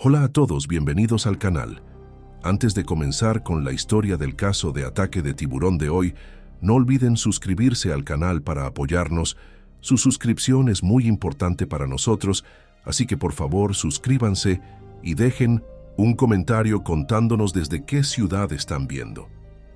Hola a todos, bienvenidos al canal. Antes de comenzar con la historia del caso de ataque de tiburón de hoy, no olviden suscribirse al canal para apoyarnos. Su suscripción es muy importante para nosotros, así que por favor suscríbanse y dejen un comentario contándonos desde qué ciudad están viendo.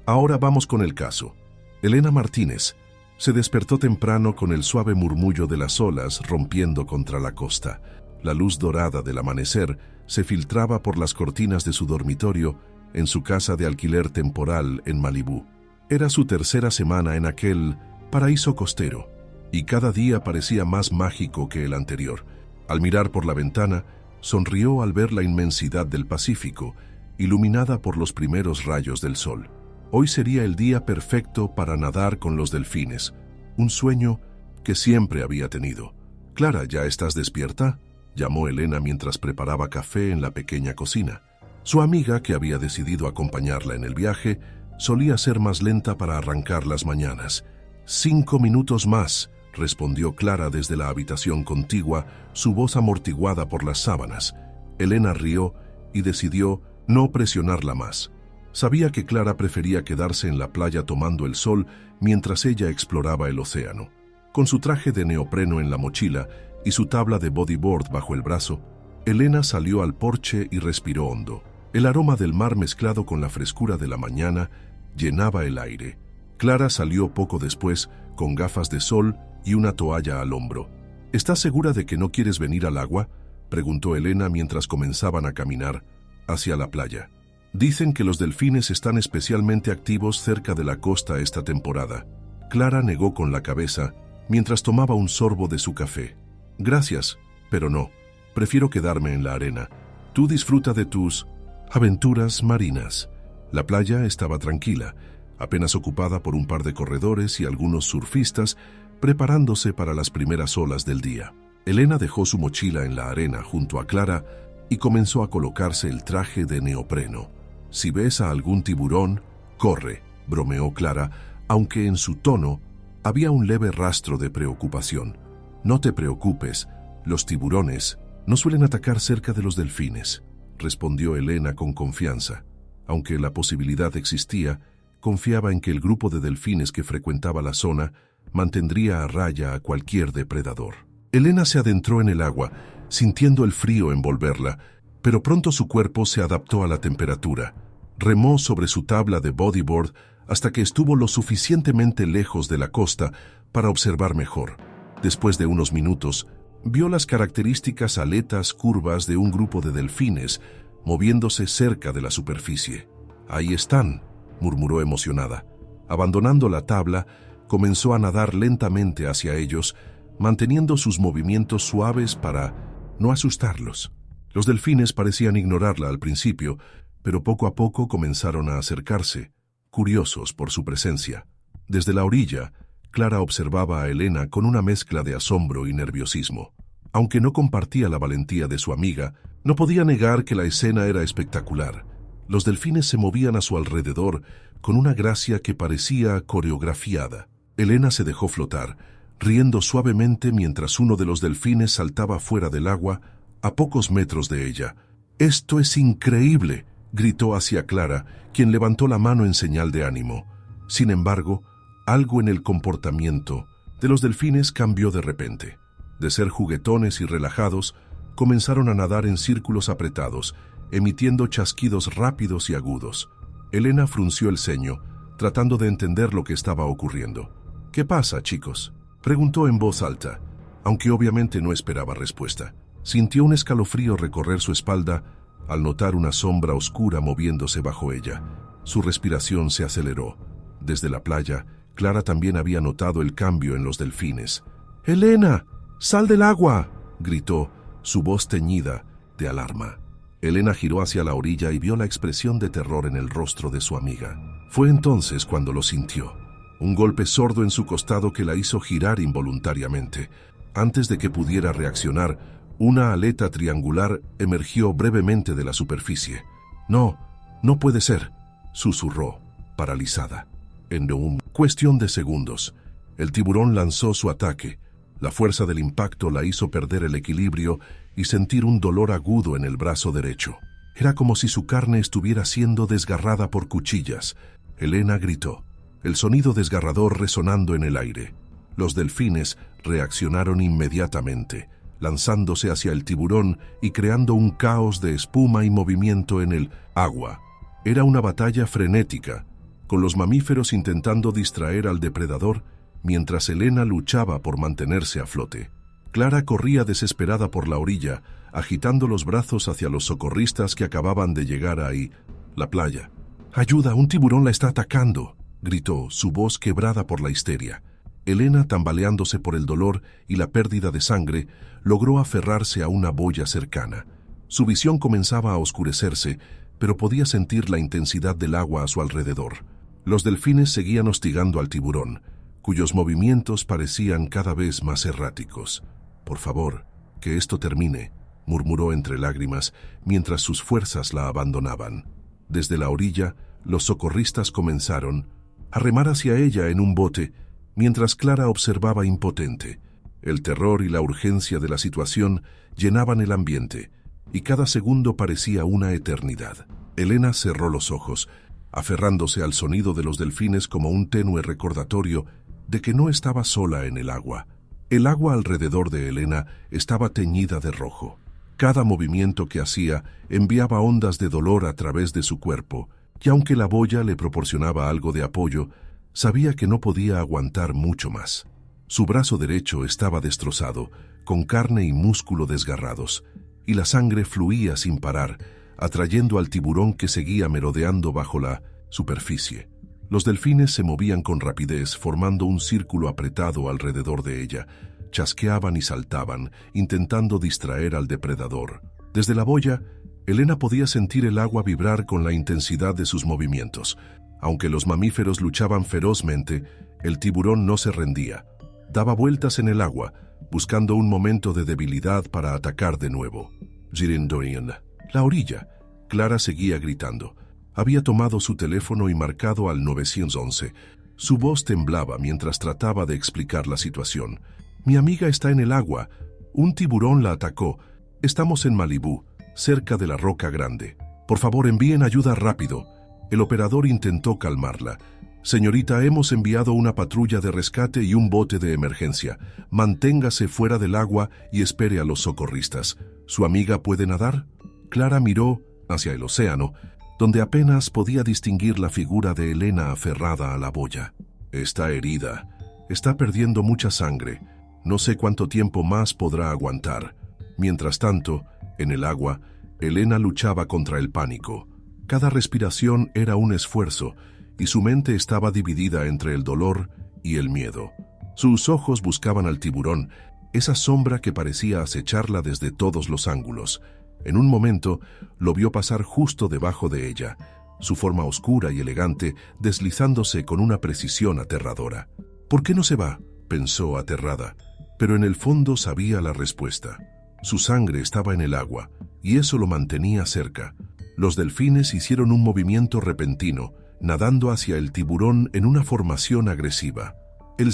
Ahora vamos con el caso. Elena Martínez se despertó temprano con el suave murmullo de las olas rompiendo contra la costa. La luz dorada del amanecer se filtraba por las cortinas de su dormitorio en su casa de alquiler temporal en Malibú. Era su tercera semana en aquel paraíso costero, y cada día parecía más mágico que el anterior. Al mirar por la ventana, sonrió al ver la inmensidad del Pacífico, iluminada por los primeros rayos del sol. Hoy sería el día perfecto para nadar con los delfines, un sueño que siempre había tenido. «Clara, ¿ya estás despierta?», llamó Elena mientras preparaba café en la pequeña cocina. Su amiga, que había decidido acompañarla en el viaje, solía ser más lenta para arrancar las mañanas. «5 minutos más», respondió Clara desde la habitación contigua, su voz amortiguada por las sábanas. Elena rió y decidió no presionarla más. Sabía que Clara prefería quedarse en la playa tomando el sol mientras ella exploraba el océano. Con su traje de neopreno en la mochila y su tabla de bodyboard bajo el brazo, Elena salió al porche y respiró hondo. El aroma del mar mezclado con la frescura de la mañana llenaba el aire. Clara salió poco después con gafas de sol y una toalla al hombro. «¿Estás segura de que no quieres venir al agua?», preguntó Elena mientras comenzaban a caminar hacia la playa. «Dicen que los delfines están especialmente activos cerca de la costa esta temporada». Clara negó con la cabeza mientras tomaba un sorbo de su café. «Gracias, pero no. Prefiero quedarme en la arena. Tú disfruta de tus aventuras marinas». La playa estaba tranquila, apenas ocupada por un par de corredores y algunos surfistas preparándose para las primeras olas del día. Elena dejó su mochila en la arena junto a Clara y comenzó a colocarse el traje de neopreno. «Si ves a algún tiburón, corre», bromeó Clara, aunque en su tono había un leve rastro de preocupación. «No te preocupes, los tiburones no suelen atacar cerca de los delfines», respondió Elena con confianza. Aunque la posibilidad existía, confiaba en que el grupo de delfines que frecuentaba la zona mantendría a raya a cualquier depredador. Elena se adentró en el agua, sintiendo el frío envolverla, pero pronto su cuerpo se adaptó a la temperatura. Remó sobre su tabla de bodyboard hasta que estuvo lo suficientemente lejos de la costa para observar mejor. Después de unos minutos, vio las características aletas curvas de un grupo de delfines moviéndose cerca de la superficie. «Ahí están», murmuró emocionada. Abandonando la tabla, comenzó a nadar lentamente hacia ellos, manteniendo sus movimientos suaves para no asustarlos. Los delfines parecían ignorarla al principio, pero poco a poco comenzaron a acercarse, curiosos por su presencia. Desde la orilla, Clara observaba a Elena con una mezcla de asombro y nerviosismo. Aunque no compartía la valentía de su amiga, no podía negar que la escena era espectacular. Los delfines se movían a su alrededor con una gracia que parecía coreografiada. Elena se dejó flotar, riendo suavemente mientras uno de los delfines saltaba fuera del agua a pocos metros de ella. «¡Esto es increíble!», gritó hacia Clara, quien levantó la mano en señal de ánimo. Sin embargo, algo en el comportamiento de los delfines cambió de repente. De ser juguetones y relajados, comenzaron a nadar en círculos apretados, emitiendo chasquidos rápidos y agudos. Elena frunció el ceño, tratando de entender lo que estaba ocurriendo. «¿Qué pasa, chicos?», preguntó en voz alta, aunque obviamente no esperaba respuesta. Sintió un escalofrío recorrer su espalda al notar una sombra oscura moviéndose bajo ella. Su respiración se aceleró. Desde la playa, Clara también había notado el cambio en los delfines. «¡Elena, sal del agua!», gritó, su voz teñida de alarma. Elena giró hacia la orilla y vio la expresión de terror en el rostro de su amiga. Fue entonces cuando lo sintió. Un golpe sordo en su costado que la hizo girar involuntariamente. Antes de que pudiera reaccionar, una aleta triangular emergió brevemente de la superficie. «No, no puede ser», susurró, paralizada. En una cuestión de segundos, el tiburón lanzó su ataque. La fuerza del impacto la hizo perder el equilibrio y sentir un dolor agudo en el brazo derecho. Era como si su carne estuviera siendo desgarrada por cuchillas. Elena gritó, el sonido desgarrador resonando en el aire. Los delfines reaccionaron inmediatamente, lanzándose hacia el tiburón y creando un caos de espuma y movimiento en el agua. Era una batalla frenética, con los mamíferos intentando distraer al depredador mientras Elena luchaba por mantenerse a flote. Clara corría desesperada por la orilla, agitando los brazos hacia los socorristas que acababan de llegar ahí, la playa. «¡Ayuda! ¡Un tiburón la está atacando!», gritó, su voz quebrada por la histeria. Elena, tambaleándose por el dolor y la pérdida de sangre, logró aferrarse a una boya cercana. Su visión comenzaba a oscurecerse, pero podía sentir la intensidad del agua a su alrededor. Los delfines seguían hostigando al tiburón, cuyos movimientos parecían cada vez más erráticos. «Por favor, que esto termine», murmuró entre lágrimas, mientras sus fuerzas la abandonaban. Desde la orilla, los socorristas comenzaron a remar hacia ella en un bote, mientras Clara observaba impotente. El terror y la urgencia de la situación llenaban el ambiente, y cada segundo parecía una eternidad. Elena cerró los ojos, aferrándose al sonido de los delfines como un tenue recordatorio de que no estaba sola en el agua. El agua alrededor de Elena estaba teñida de rojo. Cada movimiento que hacía enviaba ondas de dolor a través de su cuerpo, y aunque la boya le proporcionaba algo de apoyo, sabía que no podía aguantar mucho más. Su brazo derecho estaba destrozado, con carne y músculo desgarrados, y la sangre fluía sin parar, atrayendo al tiburón que seguía merodeando bajo la superficie. Los delfines se movían con rapidez, formando un círculo apretado alrededor de ella. Chasqueaban y saltaban, intentando distraer al depredador. Desde la boya, Elena podía sentir el agua vibrar con la intensidad de sus movimientos. Aunque los mamíferos luchaban ferozmente, el tiburón no se rendía. Daba vueltas en el agua, buscando un momento de debilidad para atacar de nuevo. «Girindorian, la orilla», Clara seguía gritando. Había tomado su teléfono y marcado al 911. Su voz temblaba mientras trataba de explicar la situación. «Mi amiga está en el agua. Un tiburón la atacó. Estamos en Malibú, cerca de la Roca Grande. Por favor, envíen ayuda rápido». El operador intentó calmarla. «Señorita, hemos enviado una patrulla de rescate y un bote de emergencia. Manténgase fuera del agua y espere a los socorristas. ¿Su amiga puede nadar?». Clara miró hacia el océano, donde apenas podía distinguir la figura de Elena aferrada a la boya. «Está herida. Está perdiendo mucha sangre. No sé cuánto tiempo más podrá aguantar». Mientras tanto, en el agua, Elena luchaba contra el pánico. Cada respiración era un esfuerzo, y su mente estaba dividida entre el dolor y el miedo. Sus ojos buscaban al tiburón, esa sombra que parecía acecharla desde todos los ángulos. En un momento, lo vio pasar justo debajo de ella, su forma oscura y elegante deslizándose con una precisión aterradora. «¿Por qué no se va?», pensó aterrada, pero en el fondo sabía la respuesta. Su sangre estaba en el agua, y eso lo mantenía cerca. Los delfines hicieron un movimiento repentino, nadando hacia el tiburón en una formación agresiva. El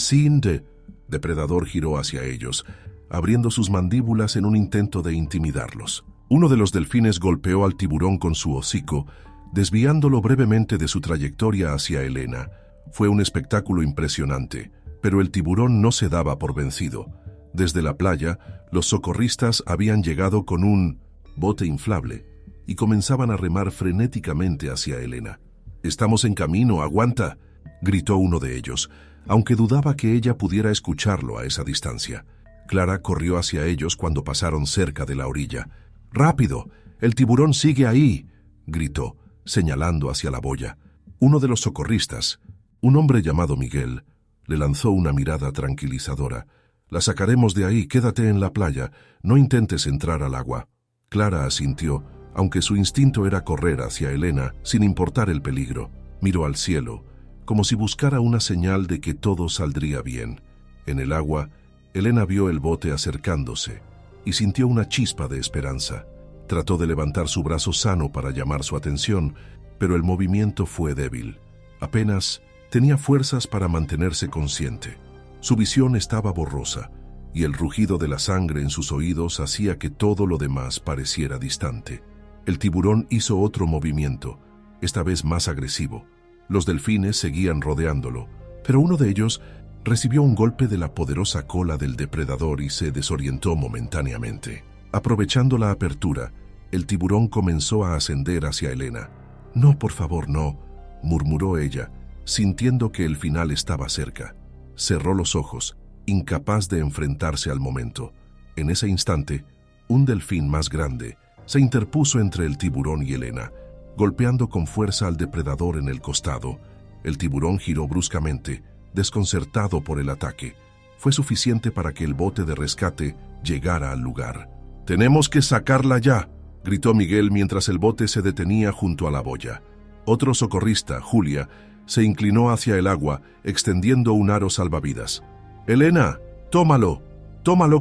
depredador giró hacia ellos, abriendo sus mandíbulas en un intento de intimidarlos. Uno de los delfines golpeó al tiburón con su hocico, desviándolo brevemente de su trayectoria hacia Elena. Fue un espectáculo impresionante, pero el tiburón no se daba por vencido. Desde la playa, los socorristas habían llegado con un bote inflable y comenzaban a remar frenéticamente hacia Elena. «Estamos en camino, aguanta», gritó uno de ellos, aunque dudaba que ella pudiera escucharlo a esa distancia. Clara corrió hacia ellos cuando pasaron cerca de la orilla. «¡Rápido! ¡El tiburón sigue ahí!», gritó, señalando hacia la boya. Uno de los socorristas, un hombre llamado Miguel, le lanzó una mirada tranquilizadora. «La sacaremos de ahí, quédate en la playa, no intentes entrar al agua». Clara asintió, aunque su instinto era correr hacia Elena sin importar el peligro. Miró al cielo, como si buscara una señal de que todo saldría bien. En el agua, Elena vio el bote acercándose y sintió una chispa de esperanza. Trató de levantar su brazo sano para llamar su atención, pero el movimiento fue débil. Apenas tenía fuerzas para mantenerse consciente. Su visión estaba borrosa, y el rugido de la sangre en sus oídos hacía que todo lo demás pareciera distante. El tiburón hizo otro movimiento, esta vez más agresivo. Los delfines seguían rodeándolo, pero uno de ellos recibió un golpe de la poderosa cola del depredador y se desorientó momentáneamente. Aprovechando la apertura, el tiburón comenzó a ascender hacia Elena. «No, por favor, no», murmuró ella, sintiendo que el final estaba cerca. Cerró los ojos, incapaz de enfrentarse al momento. En ese instante, un delfín más grande se interpuso entre el tiburón y Elena, golpeando con fuerza al depredador en el costado. El tiburón giró bruscamente, desconcertado por el ataque. Fue suficiente para que el bote de rescate llegara al lugar. «¡Tenemos que sacarla ya!», gritó Miguel mientras el bote se detenía junto a la boya. Otro socorrista, Julia, se inclinó hacia el agua, extendiendo un aro salvavidas. «Elena, tómalo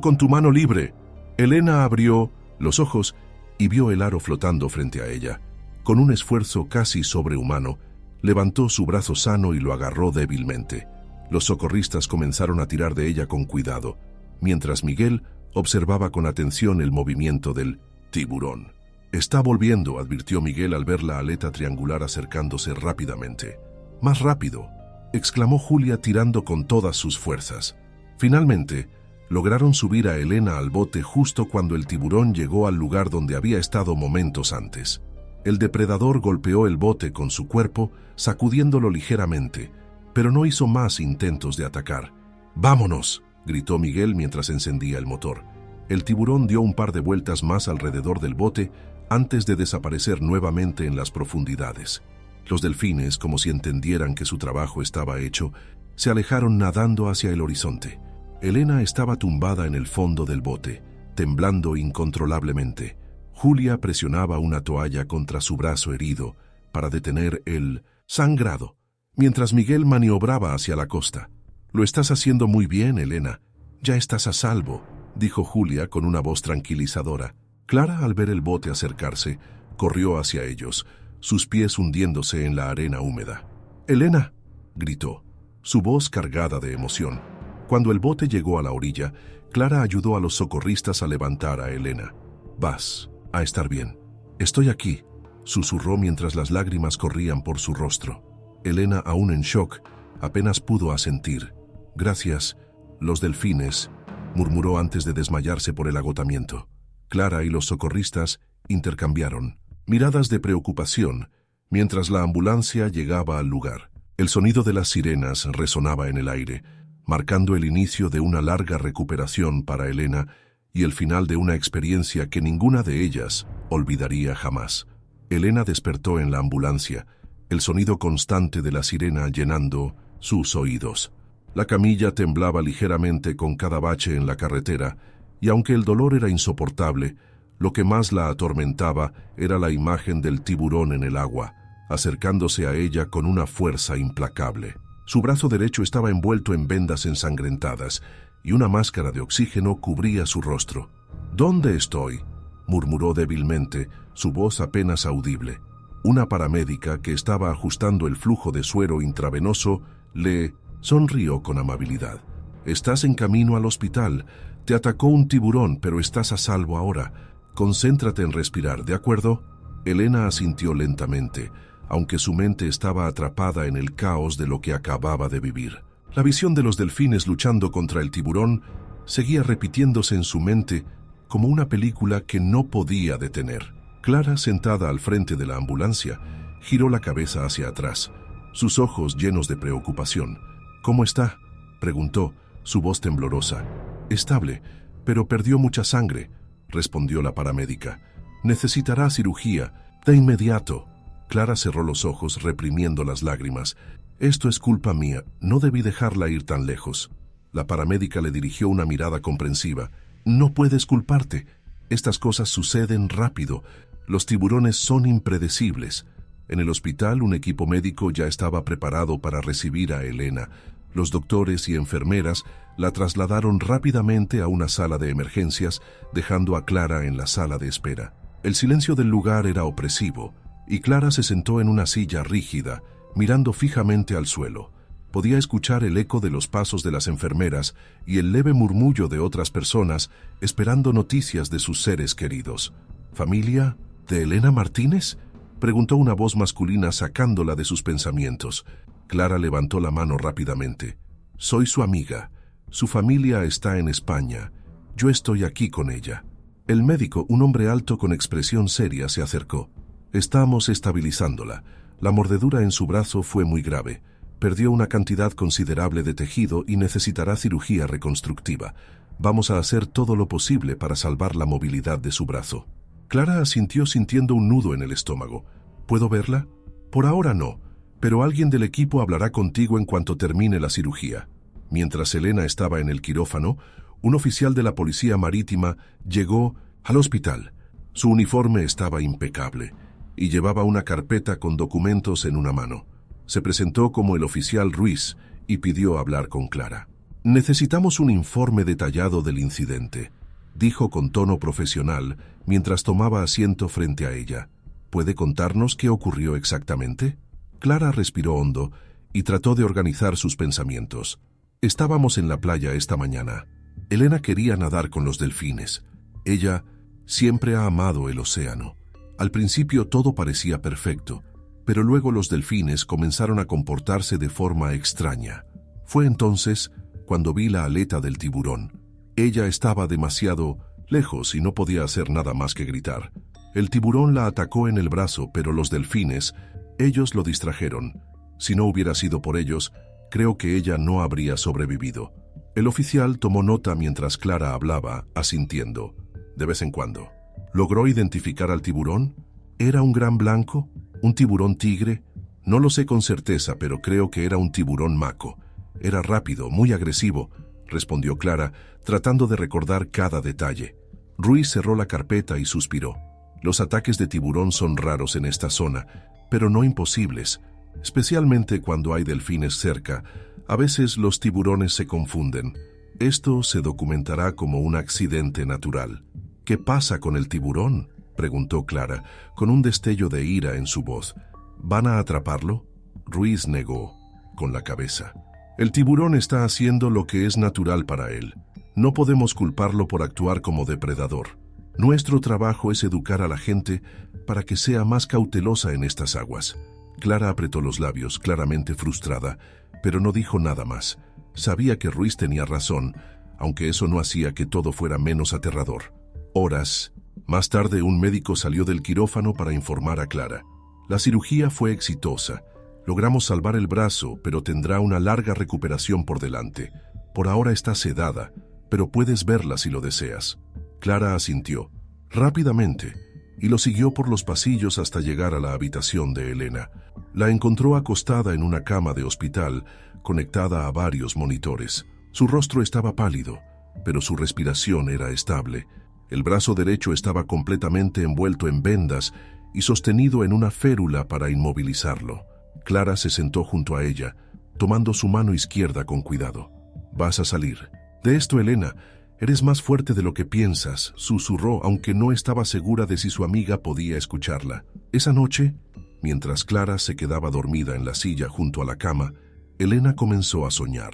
con tu mano libre». Elena abrió los ojos y vio el aro flotando frente a ella. Con un esfuerzo casi sobrehumano, levantó su brazo sano y lo agarró débilmente. Los socorristas comenzaron a tirar de ella con cuidado, mientras Miguel observaba con atención el movimiento del tiburón. «Está volviendo», advirtió Miguel al ver la aleta triangular acercándose rápidamente. «Más rápido», exclamó Julia tirando con todas sus fuerzas. Finalmente, lograron subir a Elena al bote justo cuando el tiburón llegó al lugar donde había estado momentos antes. El depredador golpeó el bote con su cuerpo, sacudiéndolo ligeramente, pero no hizo más intentos de atacar. «¡Vámonos!», gritó Miguel mientras encendía el motor. El tiburón dio un par de vueltas más alrededor del bote antes de desaparecer nuevamente en las profundidades. Los delfines, como si entendieran que su trabajo estaba hecho, se alejaron nadando hacia el horizonte. Elena estaba tumbada en el fondo del bote, temblando incontrolablemente. Julia presionaba una toalla contra su brazo herido para detener el sangrado, mientras Miguel maniobraba hacia la costa. «Lo estás haciendo muy bien, Elena. Ya estás a salvo», dijo Julia con una voz tranquilizadora. Clara, al ver el bote acercarse, corrió hacia ellos, sus pies hundiéndose en la arena húmeda. «¡Elena!», gritó, su voz cargada de emoción. Cuando el bote llegó a la orilla, Clara ayudó a los socorristas a levantar a Elena. «Vas a estar bien. Estoy aquí», susurró mientras las lágrimas corrían por su rostro. Elena, aún en shock, apenas pudo asentir. «Gracias, los delfines», murmuró antes de desmayarse por el agotamiento. Clara y los socorristas intercambiaron miradas de preocupación mientras la ambulancia llegaba al lugar. El sonido de las sirenas resonaba en el aire, marcando el inicio de una larga recuperación para Elena y el final de una experiencia que ninguna de ellas olvidaría jamás. Elena despertó en la ambulancia, el sonido constante de la sirena llenando sus oídos. La camilla temblaba ligeramente con cada bache en la carretera, y aunque el dolor era insoportable, lo que más la atormentaba era la imagen del tiburón en el agua, acercándose a ella con una fuerza implacable. Su brazo derecho estaba envuelto en vendas ensangrentadas, y una máscara de oxígeno cubría su rostro. «¿Dónde estoy?», murmuró débilmente, su voz apenas audible. Una paramédica que estaba ajustando el flujo de suero intravenoso le sonrió con amabilidad. «Estás en camino al hospital. Te atacó un tiburón, pero estás a salvo ahora. Concéntrate en respirar, ¿de acuerdo?». Elena asintió lentamente, aunque su mente estaba atrapada en el caos de lo que acababa de vivir. La visión de los delfines luchando contra el tiburón seguía repitiéndose en su mente como una película que no podía detener. Clara, sentada al frente de la ambulancia, giró la cabeza hacia atrás, sus ojos llenos de preocupación. «¿Cómo está?», preguntó, su voz temblorosa. «Estable, pero perdió mucha sangre», respondió la paramédica. «Necesitará cirugía, de inmediato». Clara cerró los ojos, reprimiendo las lágrimas. «Esto es culpa mía, no debí dejarla ir tan lejos». La paramédica le dirigió una mirada comprensiva. «No puedes culparte. Estas cosas suceden rápido. Los tiburones son impredecibles». En el hospital, un equipo médico ya estaba preparado para recibir a Elena. Los doctores y enfermeras la trasladaron rápidamente a una sala de emergencias, dejando a Clara en la sala de espera. El silencio del lugar era opresivo, y Clara se sentó en una silla rígida, mirando fijamente al suelo. Podía escuchar el eco de los pasos de las enfermeras y el leve murmullo de otras personas esperando noticias de sus seres queridos. ¿Familia de Elena Martínez?, preguntó una voz masculina sacándola de sus pensamientos. Clara levantó la mano rápidamente. Soy su amiga. Su familia está en España. Yo estoy aquí con ella. El médico, un hombre alto con expresión seria, se acercó. Estamos estabilizándola. La mordedura en su brazo fue muy grave. Perdió una cantidad considerable de tejido y necesitará cirugía reconstructiva. Vamos a hacer todo lo posible para salvar la movilidad de su brazo. Clara asintió sintiendo un nudo en el estómago. ¿Puedo verla? Por ahora no, pero alguien del equipo hablará contigo en cuanto termine la cirugía. Mientras Elena estaba en el quirófano, un oficial de la Policía Marítima llegó al hospital. Su uniforme estaba impecable y llevaba una carpeta con documentos en una mano. Se presentó como el oficial Ruiz y pidió hablar con Clara. Necesitamos un informe detallado del incidente, dijo con tono profesional mientras tomaba asiento frente a ella. ¿Puede contarnos qué ocurrió exactamente? Clara respiró hondo y trató de organizar sus pensamientos. Estábamos en la playa esta mañana. Elena quería nadar con los delfines. Ella siempre ha amado el océano. Al principio todo parecía perfecto, pero luego los delfines comenzaron a comportarse de forma extraña. Fue entonces cuando vi la aleta del tiburón. Ella estaba demasiado lejos y no podía hacer nada más que gritar. El tiburón la atacó en el brazo, pero los delfines, ellos lo distrajeron. Si no hubiera sido por ellos, creo que ella no habría sobrevivido. El oficial tomó nota mientras Clara hablaba, asintiendo. De vez en cuando. ¿Logró identificar al tiburón? ¿Era un gran blanco? ¿Un tiburón tigre? No lo sé con certeza, pero creo que era un tiburón maco. Era rápido, muy agresivo, respondió Clara, tratando de recordar cada detalle. Ruiz cerró la carpeta y suspiró. Los ataques de tiburón son raros en esta zona, pero no imposibles. Especialmente cuando hay delfines cerca, a veces los tiburones se confunden. Esto se documentará como un accidente natural. ¿Qué pasa con el tiburón?, preguntó Clara, con un destello de ira en su voz. ¿Van a atraparlo? Ruiz negó, con la cabeza. El tiburón está haciendo lo que es natural para él. No podemos culparlo por actuar como depredador. Nuestro trabajo es educar a la gente para que sea más cautelosa en estas aguas. Clara apretó los labios, claramente frustrada, pero no dijo nada más. Sabía que Ruiz tenía razón, aunque eso no hacía que todo fuera menos aterrador. Horas más tarde, un médico salió del quirófano para informar a Clara. La cirugía fue exitosa. Logramos salvar el brazo, pero tendrá una larga recuperación por delante. Por ahora está sedada, pero puedes verla si lo deseas. Clara asintió rápidamente y lo siguió por los pasillos hasta llegar a la habitación de Elena. La encontró acostada en una cama de hospital, conectada a varios monitores. Su rostro estaba pálido, pero su respiración era estable. El brazo derecho estaba completamente envuelto en vendas y sostenido en una férula para inmovilizarlo. Clara se sentó junto a ella, tomando su mano izquierda con cuidado. «Vas a salir. De esto, Elena, eres más fuerte de lo que piensas», susurró, aunque no estaba segura de si su amiga podía escucharla. Esa noche, mientras Clara se quedaba dormida en la silla junto a la cama, Elena comenzó a soñar.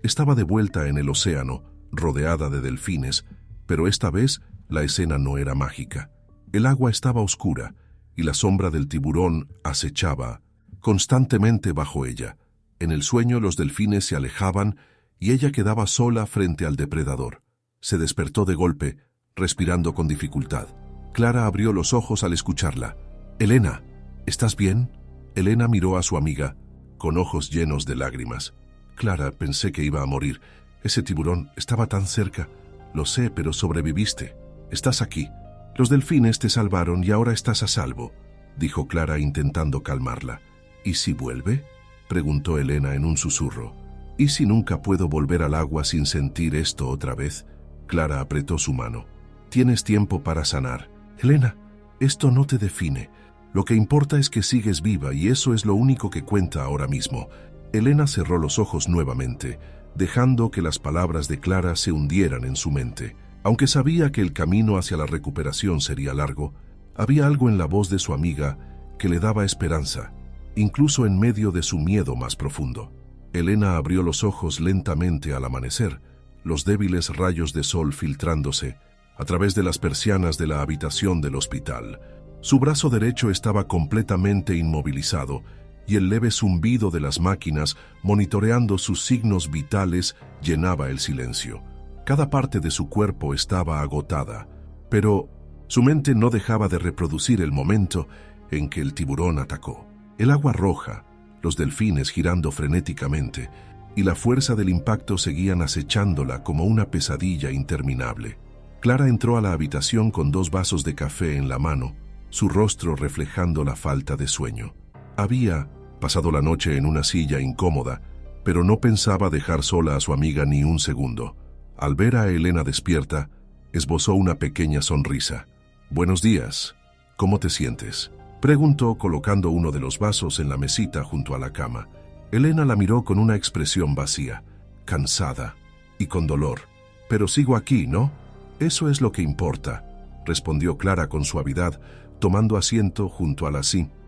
Estaba de vuelta en el océano, rodeada de delfines, pero esta vez la escena no era mágica. El agua estaba oscura y la sombra del tiburón acechaba constantemente bajo ella. En el sueño los delfines se alejaban y ella quedaba sola frente al depredador. Se despertó de golpe, respirando con dificultad. Clara abrió los ojos al escucharla. «Elena, ¿estás bien?». Elena miró a su amiga, con ojos llenos de lágrimas. «Clara, pensé que iba a morir. Ese tiburón estaba tan cerca». «Lo sé, pero sobreviviste. Estás aquí. Los delfines te salvaron y ahora estás a salvo», dijo Clara intentando calmarla. «¿Y si vuelve?», preguntó Elena en un susurro. «¿Y si nunca puedo volver al agua sin sentir esto otra vez?». Clara apretó su mano. «Tienes tiempo para sanar. Elena, esto no te define. Lo que importa es que sigues viva y eso es lo único que cuenta ahora mismo». Elena cerró los ojos nuevamente, dejando que las palabras de Clara se hundieran en su mente. Aunque sabía que el camino hacia la recuperación sería largo, había algo en la voz de su amiga que le daba esperanza, incluso en medio de su miedo más profundo. Elena abrió los ojos lentamente al amanecer, los débiles rayos de sol filtrándose a través de las persianas de la habitación del hospital. Su brazo derecho estaba completamente inmovilizado y el leve zumbido de las máquinas monitoreando sus signos vitales llenaba el silencio. Cada parte de su cuerpo estaba agotada, pero su mente no dejaba de reproducir el momento en que el tiburón atacó. El agua roja, los delfines girando frenéticamente, y la fuerza del impacto seguían acechándola como una pesadilla interminable. Clara entró a la habitación con 2 vasos de café en la mano, su rostro reflejando la falta de sueño. Había pasado la noche en una silla incómoda, pero no pensaba dejar sola a su amiga ni un segundo. Al ver a Elena despierta, esbozó una pequeña sonrisa. «Buenos días. ¿Cómo te sientes?», preguntó colocando uno de los vasos en la mesita junto a la cama. Elena la miró con una expresión vacía, cansada y con dolor. «Pero sigo aquí, ¿no? Eso es lo que importa», respondió Clara con suavidad, tomando asiento junto a la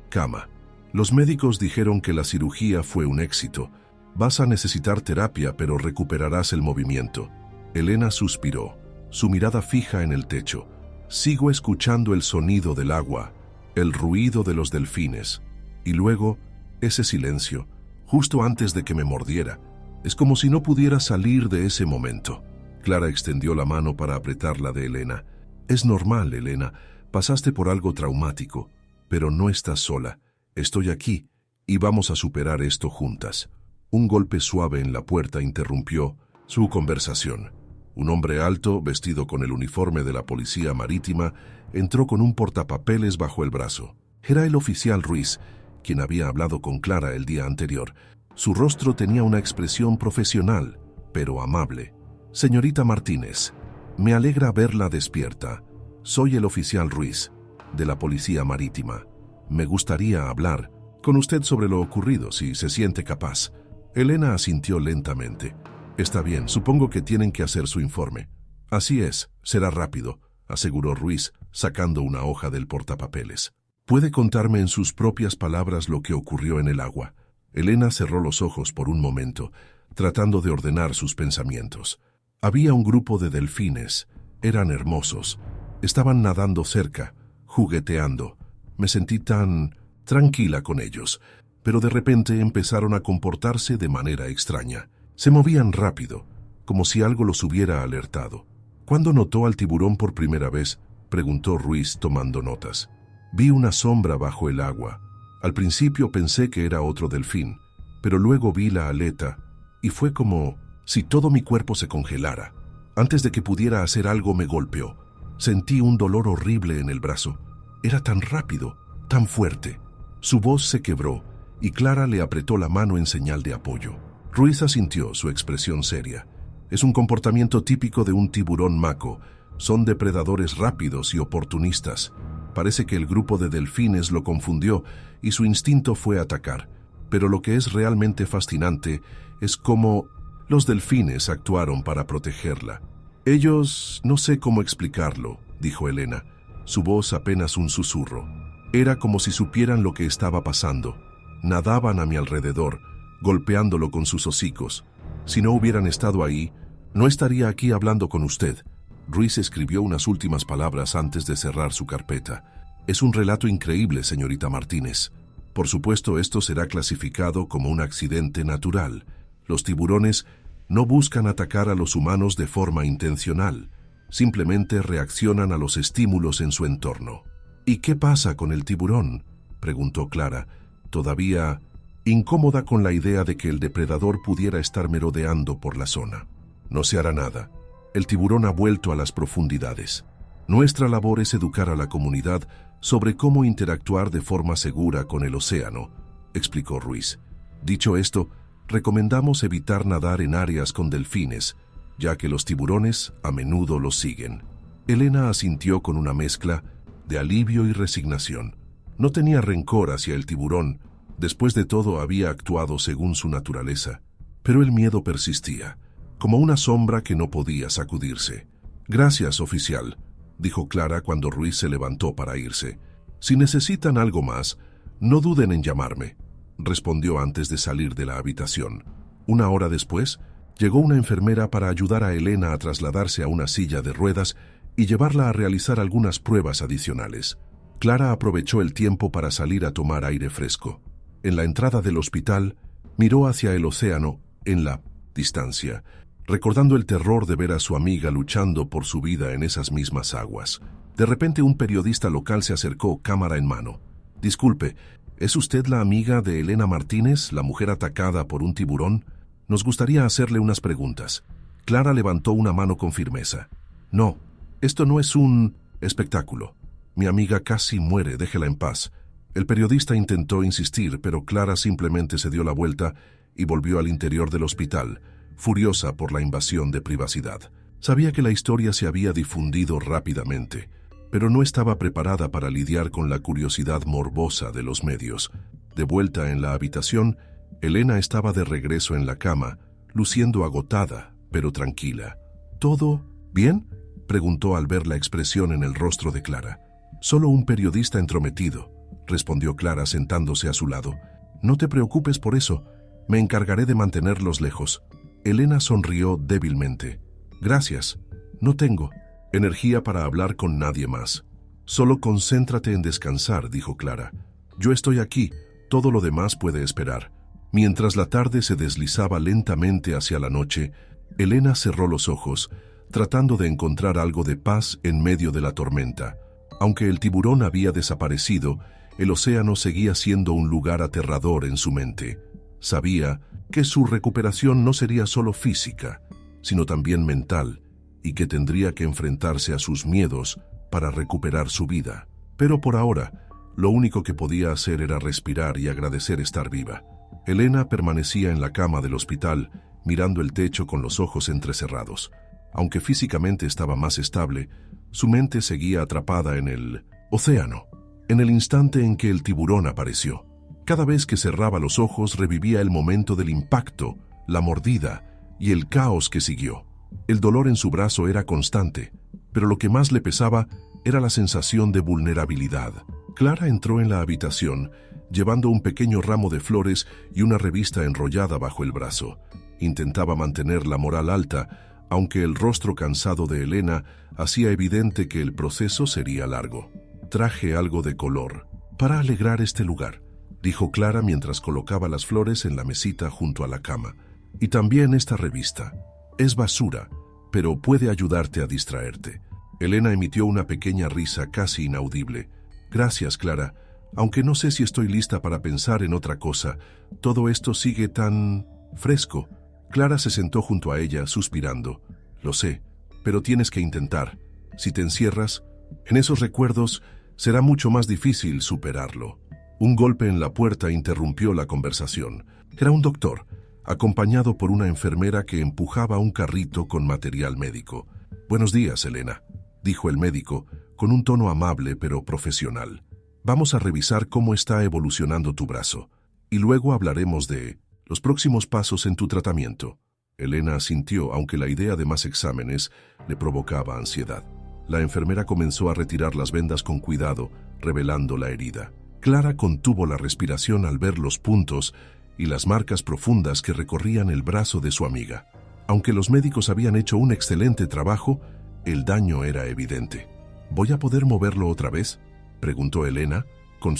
cama. «Los médicos dijeron que la cirugía fue un éxito. Vas a necesitar terapia, pero recuperarás el movimiento». Elena suspiró, su mirada fija en el techo. «Sigo escuchando el sonido del agua, el ruido de los delfines, y luego ese silencio, justo antes de que me mordiera. Es como si no pudiera salir de ese momento». Clara extendió la mano para apretar la de Elena. «Es normal, Elena. Pasaste por algo traumático, pero no estás sola. Estoy aquí y vamos a superar esto juntas». Un golpe suave en la puerta interrumpió su conversación. Un hombre alto, vestido con el uniforme de la Policía Marítima, entró con un portapapeles bajo el brazo. Era el oficial Ruiz, quien había hablado con Clara el día anterior. Su rostro tenía una expresión profesional, pero amable. «Señorita Martínez, me alegra verla despierta. Soy el oficial Ruiz, de la Policía Marítima. Me gustaría hablar con usted sobre lo ocurrido, si se siente capaz». Elena asintió lentamente. «Está bien, supongo que tienen que hacer su informe». «Así es, será rápido», aseguró Ruiz, sacando una hoja del portapapeles. «¿Puede contarme en sus propias palabras lo que ocurrió en el agua?». Elena cerró los ojos por un momento, tratando de ordenar sus pensamientos. Había un grupo de delfines. Eran hermosos. Estaban nadando cerca, jugueteando. Me sentí tan tranquila con ellos, pero de repente empezaron a comportarse de manera extraña. Se movían rápido, como si algo los hubiera alertado. «¿Cuándo notó al tiburón por primera vez?», preguntó Ruiz tomando notas. «Vi una sombra bajo el agua. Al principio pensé que era otro delfín, pero luego vi la aleta y fue como si todo mi cuerpo se congelara. Antes de que pudiera hacer algo me golpeó. Sentí un dolor horrible en el brazo. Era tan rápido, tan fuerte». Su voz se quebró y Clara le apretó la mano en señal de apoyo. Ruiz asintió, su expresión seria. «Es un comportamiento típico de un tiburón maco. Son depredadores rápidos y oportunistas. Parece que el grupo de delfines lo confundió y su instinto fue atacar. Pero lo que es realmente fascinante es cómo los delfines actuaron para protegerla. Ellos, no sé cómo explicarlo», dijo Elena, su voz apenas un susurro. «Era como si supieran lo que estaba pasando. Nadaban a mi alrededor, golpeándolo con sus hocicos. Si no hubieran estado ahí, no estaría aquí hablando con usted». Ruiz escribió unas últimas palabras antes de cerrar su carpeta. «Es un relato increíble, señorita Martínez. Por supuesto, esto será clasificado como un accidente natural. Los tiburones no buscan atacar a los humanos de forma intencional. Simplemente reaccionan a los estímulos en su entorno». «¿Y qué pasa con el tiburón?», preguntó Clara, todavía incómoda con la idea de que el depredador pudiera estar merodeando por la zona. «No se hará nada. El tiburón ha vuelto a las profundidades. Nuestra labor es educar a la comunidad sobre cómo interactuar de forma segura con el océano», explicó Ruiz. «Dicho esto, recomendamos evitar nadar en áreas con delfines, ya que los tiburones a menudo los siguen». Elena asintió con una mezcla de alivio y resignación. No tenía rencor hacia el tiburón. Después de todo, había actuado según su naturaleza. Pero el miedo persistía, como una sombra que no podía sacudirse. «Gracias, oficial», dijo Clara cuando Ruiz se levantó para irse. «Si necesitan algo más, no duden en llamarme», respondió antes de salir de la habitación. Una hora después, llegó una enfermera para ayudar a Elena a trasladarse a una silla de ruedas y llevarla a realizar algunas pruebas adicionales. Clara aprovechó el tiempo para salir a tomar aire fresco. En la entrada del hospital, miró hacia el océano en la distancia, recordando el terror de ver a su amiga luchando por su vida en esas mismas aguas. De repente un periodista local se acercó, cámara en mano. «Disculpe, ¿es usted la amiga de Elena Martínez, la mujer atacada por un tiburón? Nos gustaría hacerle unas preguntas». Clara levantó una mano con firmeza. «No, esto no es un espectáculo. Mi amiga casi muere, déjela en paz». El periodista intentó insistir, pero Clara simplemente se dio la vuelta y volvió al interior del hospital, furiosa por la invasión de privacidad. Sabía que la historia se había difundido rápidamente, pero no estaba preparada para lidiar con la curiosidad morbosa de los medios. De vuelta en la habitación, Elena estaba de regreso en la cama, luciendo agotada, pero tranquila. «¿Todo bien?», preguntó al ver la expresión en el rostro de Clara. «Solo un periodista entrometido», respondió Clara sentándose a su lado. «No te preocupes por eso, me encargaré de mantenerlos lejos». Elena sonrió débilmente. «Gracias, no tengo energía para hablar con nadie más. Solo concéntrate en descansar», dijo Clara. «Yo estoy aquí, todo lo demás puede esperar». Mientras la tarde se deslizaba lentamente hacia la noche, Elena cerró los ojos, tratando de encontrar algo de paz en medio de la tormenta. Aunque el tiburón había desaparecido, el océano seguía siendo un lugar aterrador en su mente. Sabía que su recuperación no sería solo física, sino también mental, y que tendría que enfrentarse a sus miedos para recuperar su vida. Pero por ahora, lo único que podía hacer era respirar y agradecer estar viva. Elena permanecía en la cama del hospital, mirando el techo con los ojos entrecerrados. Aunque físicamente estaba más estable, su mente seguía atrapada en el océano. En el instante en que el tiburón apareció, cada vez que cerraba los ojos revivía el momento del impacto, la mordida y el caos que siguió. El dolor en su brazo era constante, pero lo que más le pesaba era la sensación de vulnerabilidad. Clara entró en la habitación, llevando un pequeño ramo de flores y una revista enrollada bajo el brazo. Intentaba mantener la moral alta, aunque el rostro cansado de Elena hacía evidente que el proceso sería largo. «Traje algo de color para alegrar este lugar», dijo Clara mientras colocaba las flores en la mesita junto a la cama. «Y también esta revista. Es basura, pero puede ayudarte a distraerte». Elena emitió una pequeña risa casi inaudible. «Gracias, Clara. Aunque no sé si estoy lista para pensar en otra cosa, todo esto sigue tan fresco». Clara se sentó junto a ella, suspirando. «Lo sé, pero tienes que intentar. Si te encierras en esos recuerdos, será mucho más difícil superarlo». Un golpe en la puerta interrumpió la conversación. Era un doctor, acompañado por una enfermera que empujaba un carrito con material médico. «Buenos días, Elena», dijo el médico, con un tono amable pero profesional. «Vamos a revisar cómo está evolucionando tu brazo, y luego hablaremos de los próximos pasos en tu tratamiento». Elena asintió, aunque la idea de más exámenes le provocaba ansiedad. La enfermera comenzó a retirar las vendas con cuidado, revelando la herida. Clara contuvo la respiración al ver los puntos y las marcas profundas que recorrían el brazo de su amiga. Aunque los médicos habían hecho un excelente trabajo, el daño era evidente. «¿Voy a poder moverlo otra vez?», preguntó Elena, con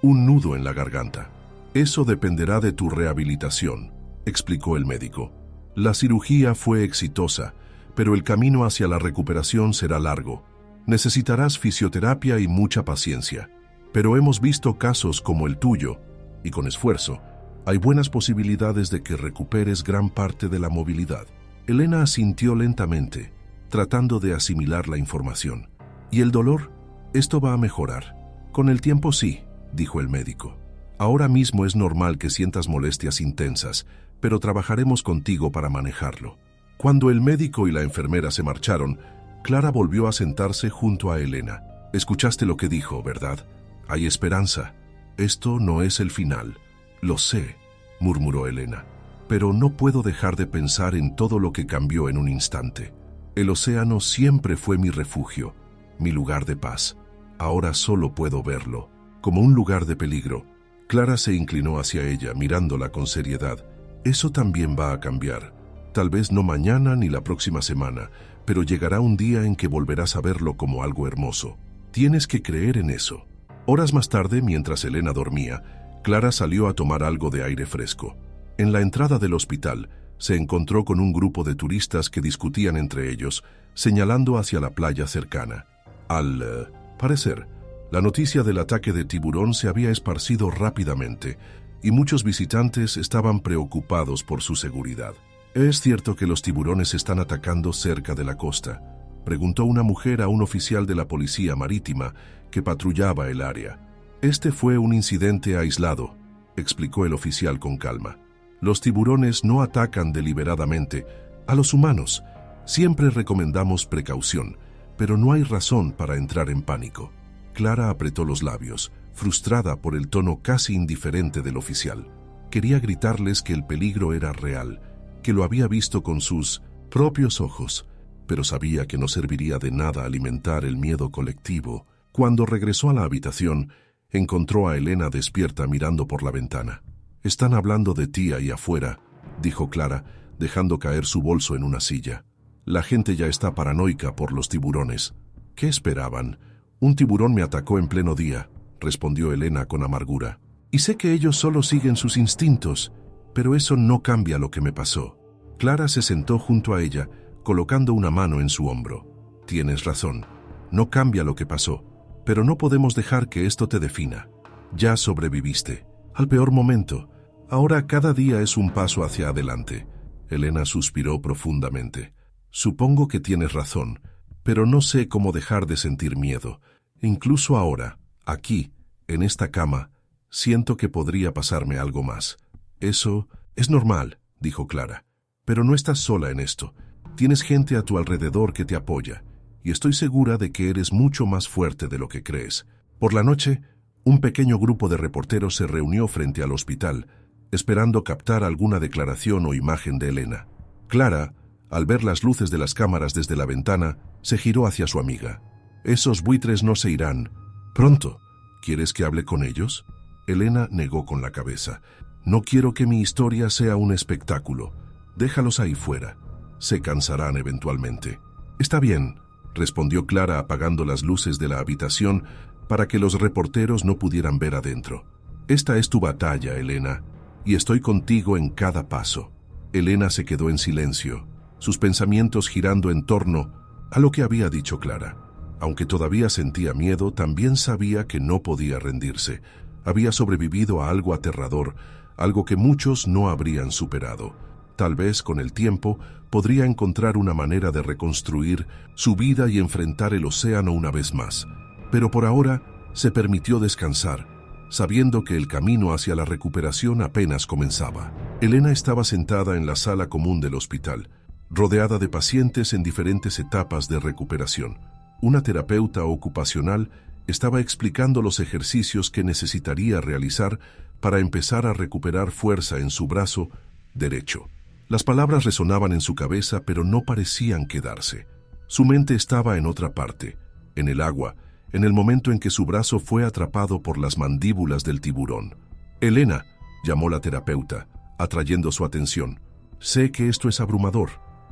un nudo en la garganta. «Eso dependerá de tu rehabilitación», explicó el médico. «La cirugía fue exitosa, pero el camino hacia la recuperación será largo. Necesitarás fisioterapia y mucha paciencia. Pero hemos visto casos como el tuyo, y con esfuerzo, hay buenas posibilidades de que recuperes gran parte de la movilidad». Elena asintió lentamente, tratando de asimilar la información. «¿Y el dolor? Esto va a mejorar». «Con el tiempo sí», dijo el médico. «Ahora mismo es normal que sientas molestias intensas, pero trabajaremos contigo para manejarlo». Cuando el médico y la enfermera se marcharon, Clara volvió a sentarse junto a Elena. «Escuchaste lo que dijo, ¿verdad? Hay esperanza. Esto no es el final». «Lo sé», murmuró Elena, «pero no puedo dejar de pensar en todo lo que cambió en un instante. El océano siempre fue mi refugio, mi lugar de paz. Ahora solo puedo verlo como un lugar de peligro». Clara se inclinó hacia ella, mirándola con seriedad. Eso también va a cambiar. Tal vez no mañana ni la próxima semana, pero llegará un día en que volverás a verlo como algo hermoso. Tienes que creer en eso. Horas más tarde, mientras Elena dormía, Clara salió a tomar algo de aire fresco. En la entrada del hospital, se encontró con un grupo de turistas que discutían entre ellos, señalando hacia la playa cercana. Al parecer, la noticia del ataque de tiburón se había esparcido rápidamente y muchos visitantes estaban preocupados por su seguridad. ¿Es cierto que los tiburones están atacando cerca de la costa?, preguntó una mujer a un oficial de la policía marítima que patrullaba el área. Este fue un incidente aislado, explicó el oficial con calma. Los tiburones no atacan deliberadamente a los humanos. Siempre recomendamos precaución, pero no hay razón para entrar en pánico. Clara apretó los labios, frustrada por el tono casi indiferente del oficial. Quería gritarles que el peligro era real, que lo había visto con sus propios ojos, pero sabía que no serviría de nada alimentar el miedo colectivo. Cuando regresó a la habitación, encontró a Elena despierta mirando por la ventana. «Están hablando de ti ahí afuera», dijo Clara, dejando caer su bolso en una silla. «La gente ya está paranoica por los tiburones». «¿Qué esperaban? Un tiburón me atacó en pleno día», respondió Elena con amargura. «Y sé que ellos solo siguen sus instintos, pero eso no cambia lo que me pasó». Clara se sentó junto a ella, colocando una mano en su hombro. «Tienes razón, no cambia lo que pasó, pero no podemos dejar que esto te defina. Ya sobreviviste al peor momento. Ahora cada día es un paso hacia adelante». Elena suspiró profundamente. «Supongo que tienes razón, pero no sé cómo dejar de sentir miedo. Incluso ahora, aquí, en esta cama, siento que podría pasarme algo más». «Eso es normal», dijo Clara, «pero no estás sola en esto. Tienes gente a tu alrededor que te apoya, y estoy segura de que eres mucho más fuerte de lo que crees». Por la noche, un pequeño grupo de reporteros se reunió frente al hospital, esperando captar alguna declaración o imagen de Elena. Clara, al ver las luces de las cámaras desde la ventana, se giró hacia su amiga. «Esos buitres no se irán pronto. ¿Quieres que hable con ellos?». Elena negó con la cabeza. «No quiero que mi historia sea un espectáculo. Déjalos ahí fuera. Se cansarán eventualmente». «Está bien», respondió Clara apagando las luces de la habitación para que los reporteros no pudieran ver adentro. «Esta es tu batalla, Elena, y estoy contigo en cada paso». Elena se quedó en silencio, sus pensamientos girando en torno a lo que había dicho Clara. Aunque todavía sentía miedo, también sabía que no podía rendirse. Había sobrevivido a algo aterrador, algo que muchos no habrían superado. Tal vez con el tiempo podría encontrar una manera de reconstruir su vida y enfrentar el océano una vez más. Pero por ahora se permitió descansar, sabiendo que el camino hacia la recuperación apenas comenzaba. Elena estaba sentada en la sala común del hospital, rodeada de pacientes en diferentes etapas de recuperación. Una terapeuta ocupacional estaba explicando los ejercicios que necesitaría realizar para empezar a recuperar fuerza en su brazo derecho. Las palabras resonaban en su cabeza, pero no parecían quedarse. Su mente estaba en otra parte, en el agua, en el momento en que su brazo fue atrapado por las mandíbulas del tiburón. «Elena», llamó la terapeuta, atrayendo su atención. «Sé que esto es abrumador,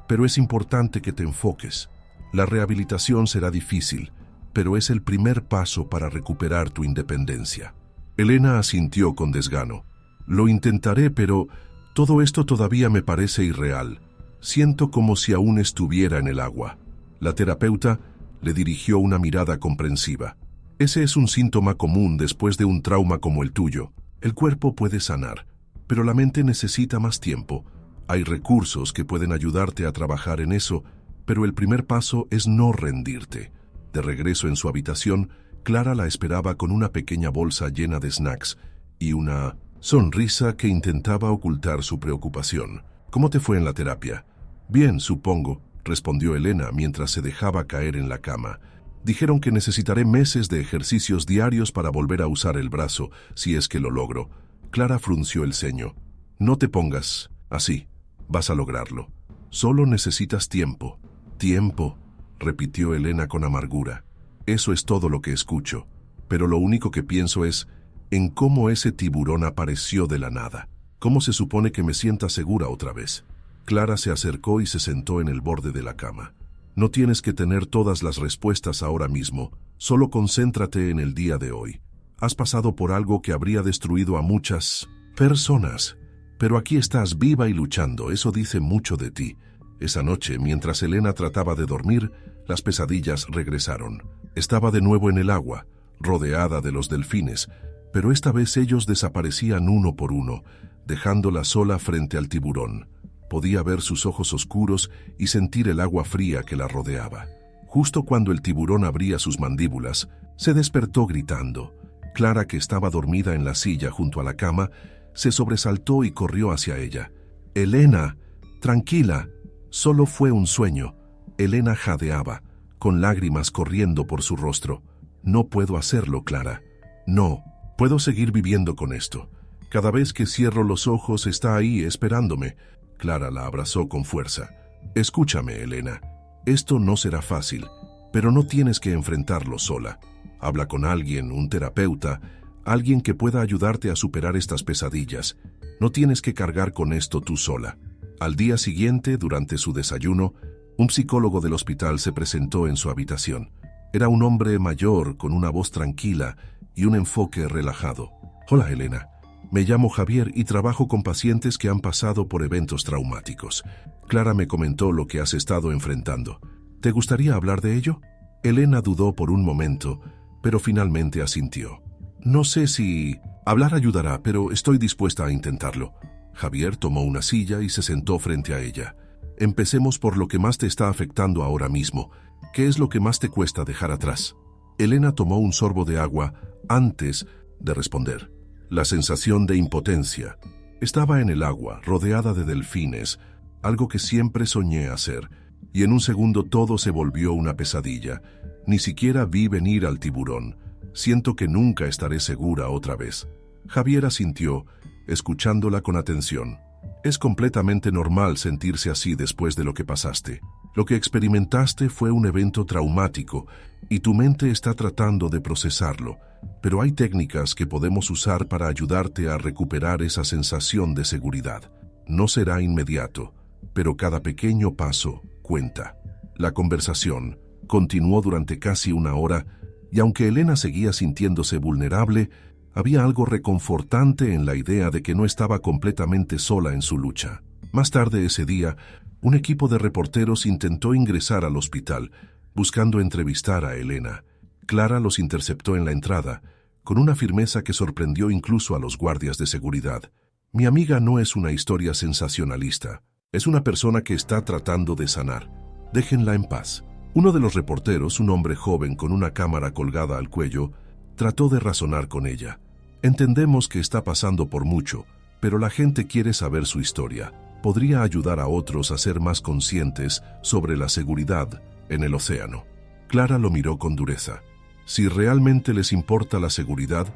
pero es importante que te enfoques. La rehabilitación será difícil, pero es el primer paso para recuperar tu independencia». Elena asintió con desgano. «Lo intentaré, pero todo esto todavía me parece irreal. Siento como si aún estuviera en el agua». La terapeuta le dirigió una mirada comprensiva. «Ese es un síntoma común después de un trauma como el tuyo. El cuerpo puede sanar, pero la mente necesita más tiempo. Hay recursos que pueden ayudarte a trabajar en eso, pero el primer paso es no rendirte». De regreso en su habitación, Clara la esperaba con una pequeña bolsa llena de snacks y una sonrisa que intentaba ocultar su preocupación. «¿Cómo te fue en la terapia?». «Bien, supongo», respondió Elena mientras se dejaba caer en la cama. «Dijeron que necesitaré meses de ejercicios diarios para volver a usar el brazo, si es que lo logro». Clara frunció el ceño. «No te pongas así. Vas a lograrlo. Solo necesitas tiempo». «Tiempo», repitió Elena con amargura. «Eso es todo lo que escucho, pero lo único que pienso es en cómo ese tiburón apareció de la nada. ¿Cómo se supone que me sienta segura otra vez? Clara se acercó y se sentó en el borde de la cama. No tienes que tener todas las respuestas ahora mismo, solo concéntrate en el día de hoy. Has pasado por algo que habría destruido a muchas personas, pero aquí estás viva y luchando, eso dice mucho de ti. Esa noche, mientras Elena trataba de dormir, las pesadillas regresaron. Estaba de nuevo en el agua, rodeada de los delfines, pero esta vez ellos desaparecían uno por uno, dejándola sola frente al tiburón. Podía ver sus ojos oscuros y sentir el agua fría que la rodeaba. Justo cuando el tiburón abría sus mandíbulas, se despertó gritando. Clara, que estaba dormida en la silla junto a la cama, se sobresaltó y corrió hacia ella. «Elena, tranquila, solo fue un sueño». Elena jadeaba, con lágrimas corriendo por su rostro. «No puedo hacerlo, Clara. No, puedo seguir viviendo con esto. Cada vez que cierro los ojos está ahí esperándome». Clara la abrazó con fuerza. «Escúchame, Elena. Esto no será fácil, pero no tienes que enfrentarlo sola. Habla con alguien, un terapeuta, alguien que pueda ayudarte a superar estas pesadillas. No tienes que cargar con esto tú sola». Al día siguiente, durante su desayuno, un psicólogo del hospital se presentó en su habitación. Era un hombre mayor, con una voz tranquila y un enfoque relajado. «Hola, Elena. Me llamo Javier y trabajo con pacientes que han pasado por eventos traumáticos. Clara me comentó lo que has estado enfrentando. ¿Te gustaría hablar de ello?» Elena dudó por un momento, pero finalmente asintió. «No sé si hablar ayudará, pero estoy dispuesta a intentarlo». Javier tomó una silla y se sentó frente a ella. «Empecemos por lo que más te está afectando ahora mismo. ¿Qué es lo que más te cuesta dejar atrás?» Elena tomó un sorbo de agua antes de responder. La sensación de impotencia. Estaba en el agua, rodeada de delfines, algo que siempre soñé hacer, y en un segundo todo se volvió una pesadilla. Ni siquiera vi venir al tiburón. Siento que nunca estaré segura otra vez. Javier asintió, escuchándola con atención. Es completamente normal sentirse así después de lo que pasaste. Lo que experimentaste fue un evento traumático y tu mente está tratando de procesarlo, pero hay técnicas que podemos usar para ayudarte a recuperar esa sensación de seguridad. No será inmediato, pero cada pequeño paso cuenta. La conversación continuó durante casi una hora y aunque Elena seguía sintiéndose vulnerable, había algo reconfortante en la idea de que no estaba completamente sola en su lucha. Más tarde ese día, un equipo de reporteros intentó ingresar al hospital, buscando entrevistar a Elena. Clara los interceptó en la entrada, con una firmeza que sorprendió incluso a los guardias de seguridad. «Mi amiga no es una historia sensacionalista. Es una persona que está tratando de sanar. Déjenla en paz». Uno de los reporteros, un hombre joven con una cámara colgada al cuello, trató de razonar con ella. «Entendemos que está pasando por mucho, pero la gente quiere saber su historia. Podría ayudar a otros a ser más conscientes sobre la seguridad en el océano». Clara lo miró con dureza. «Si realmente les importa la seguridad,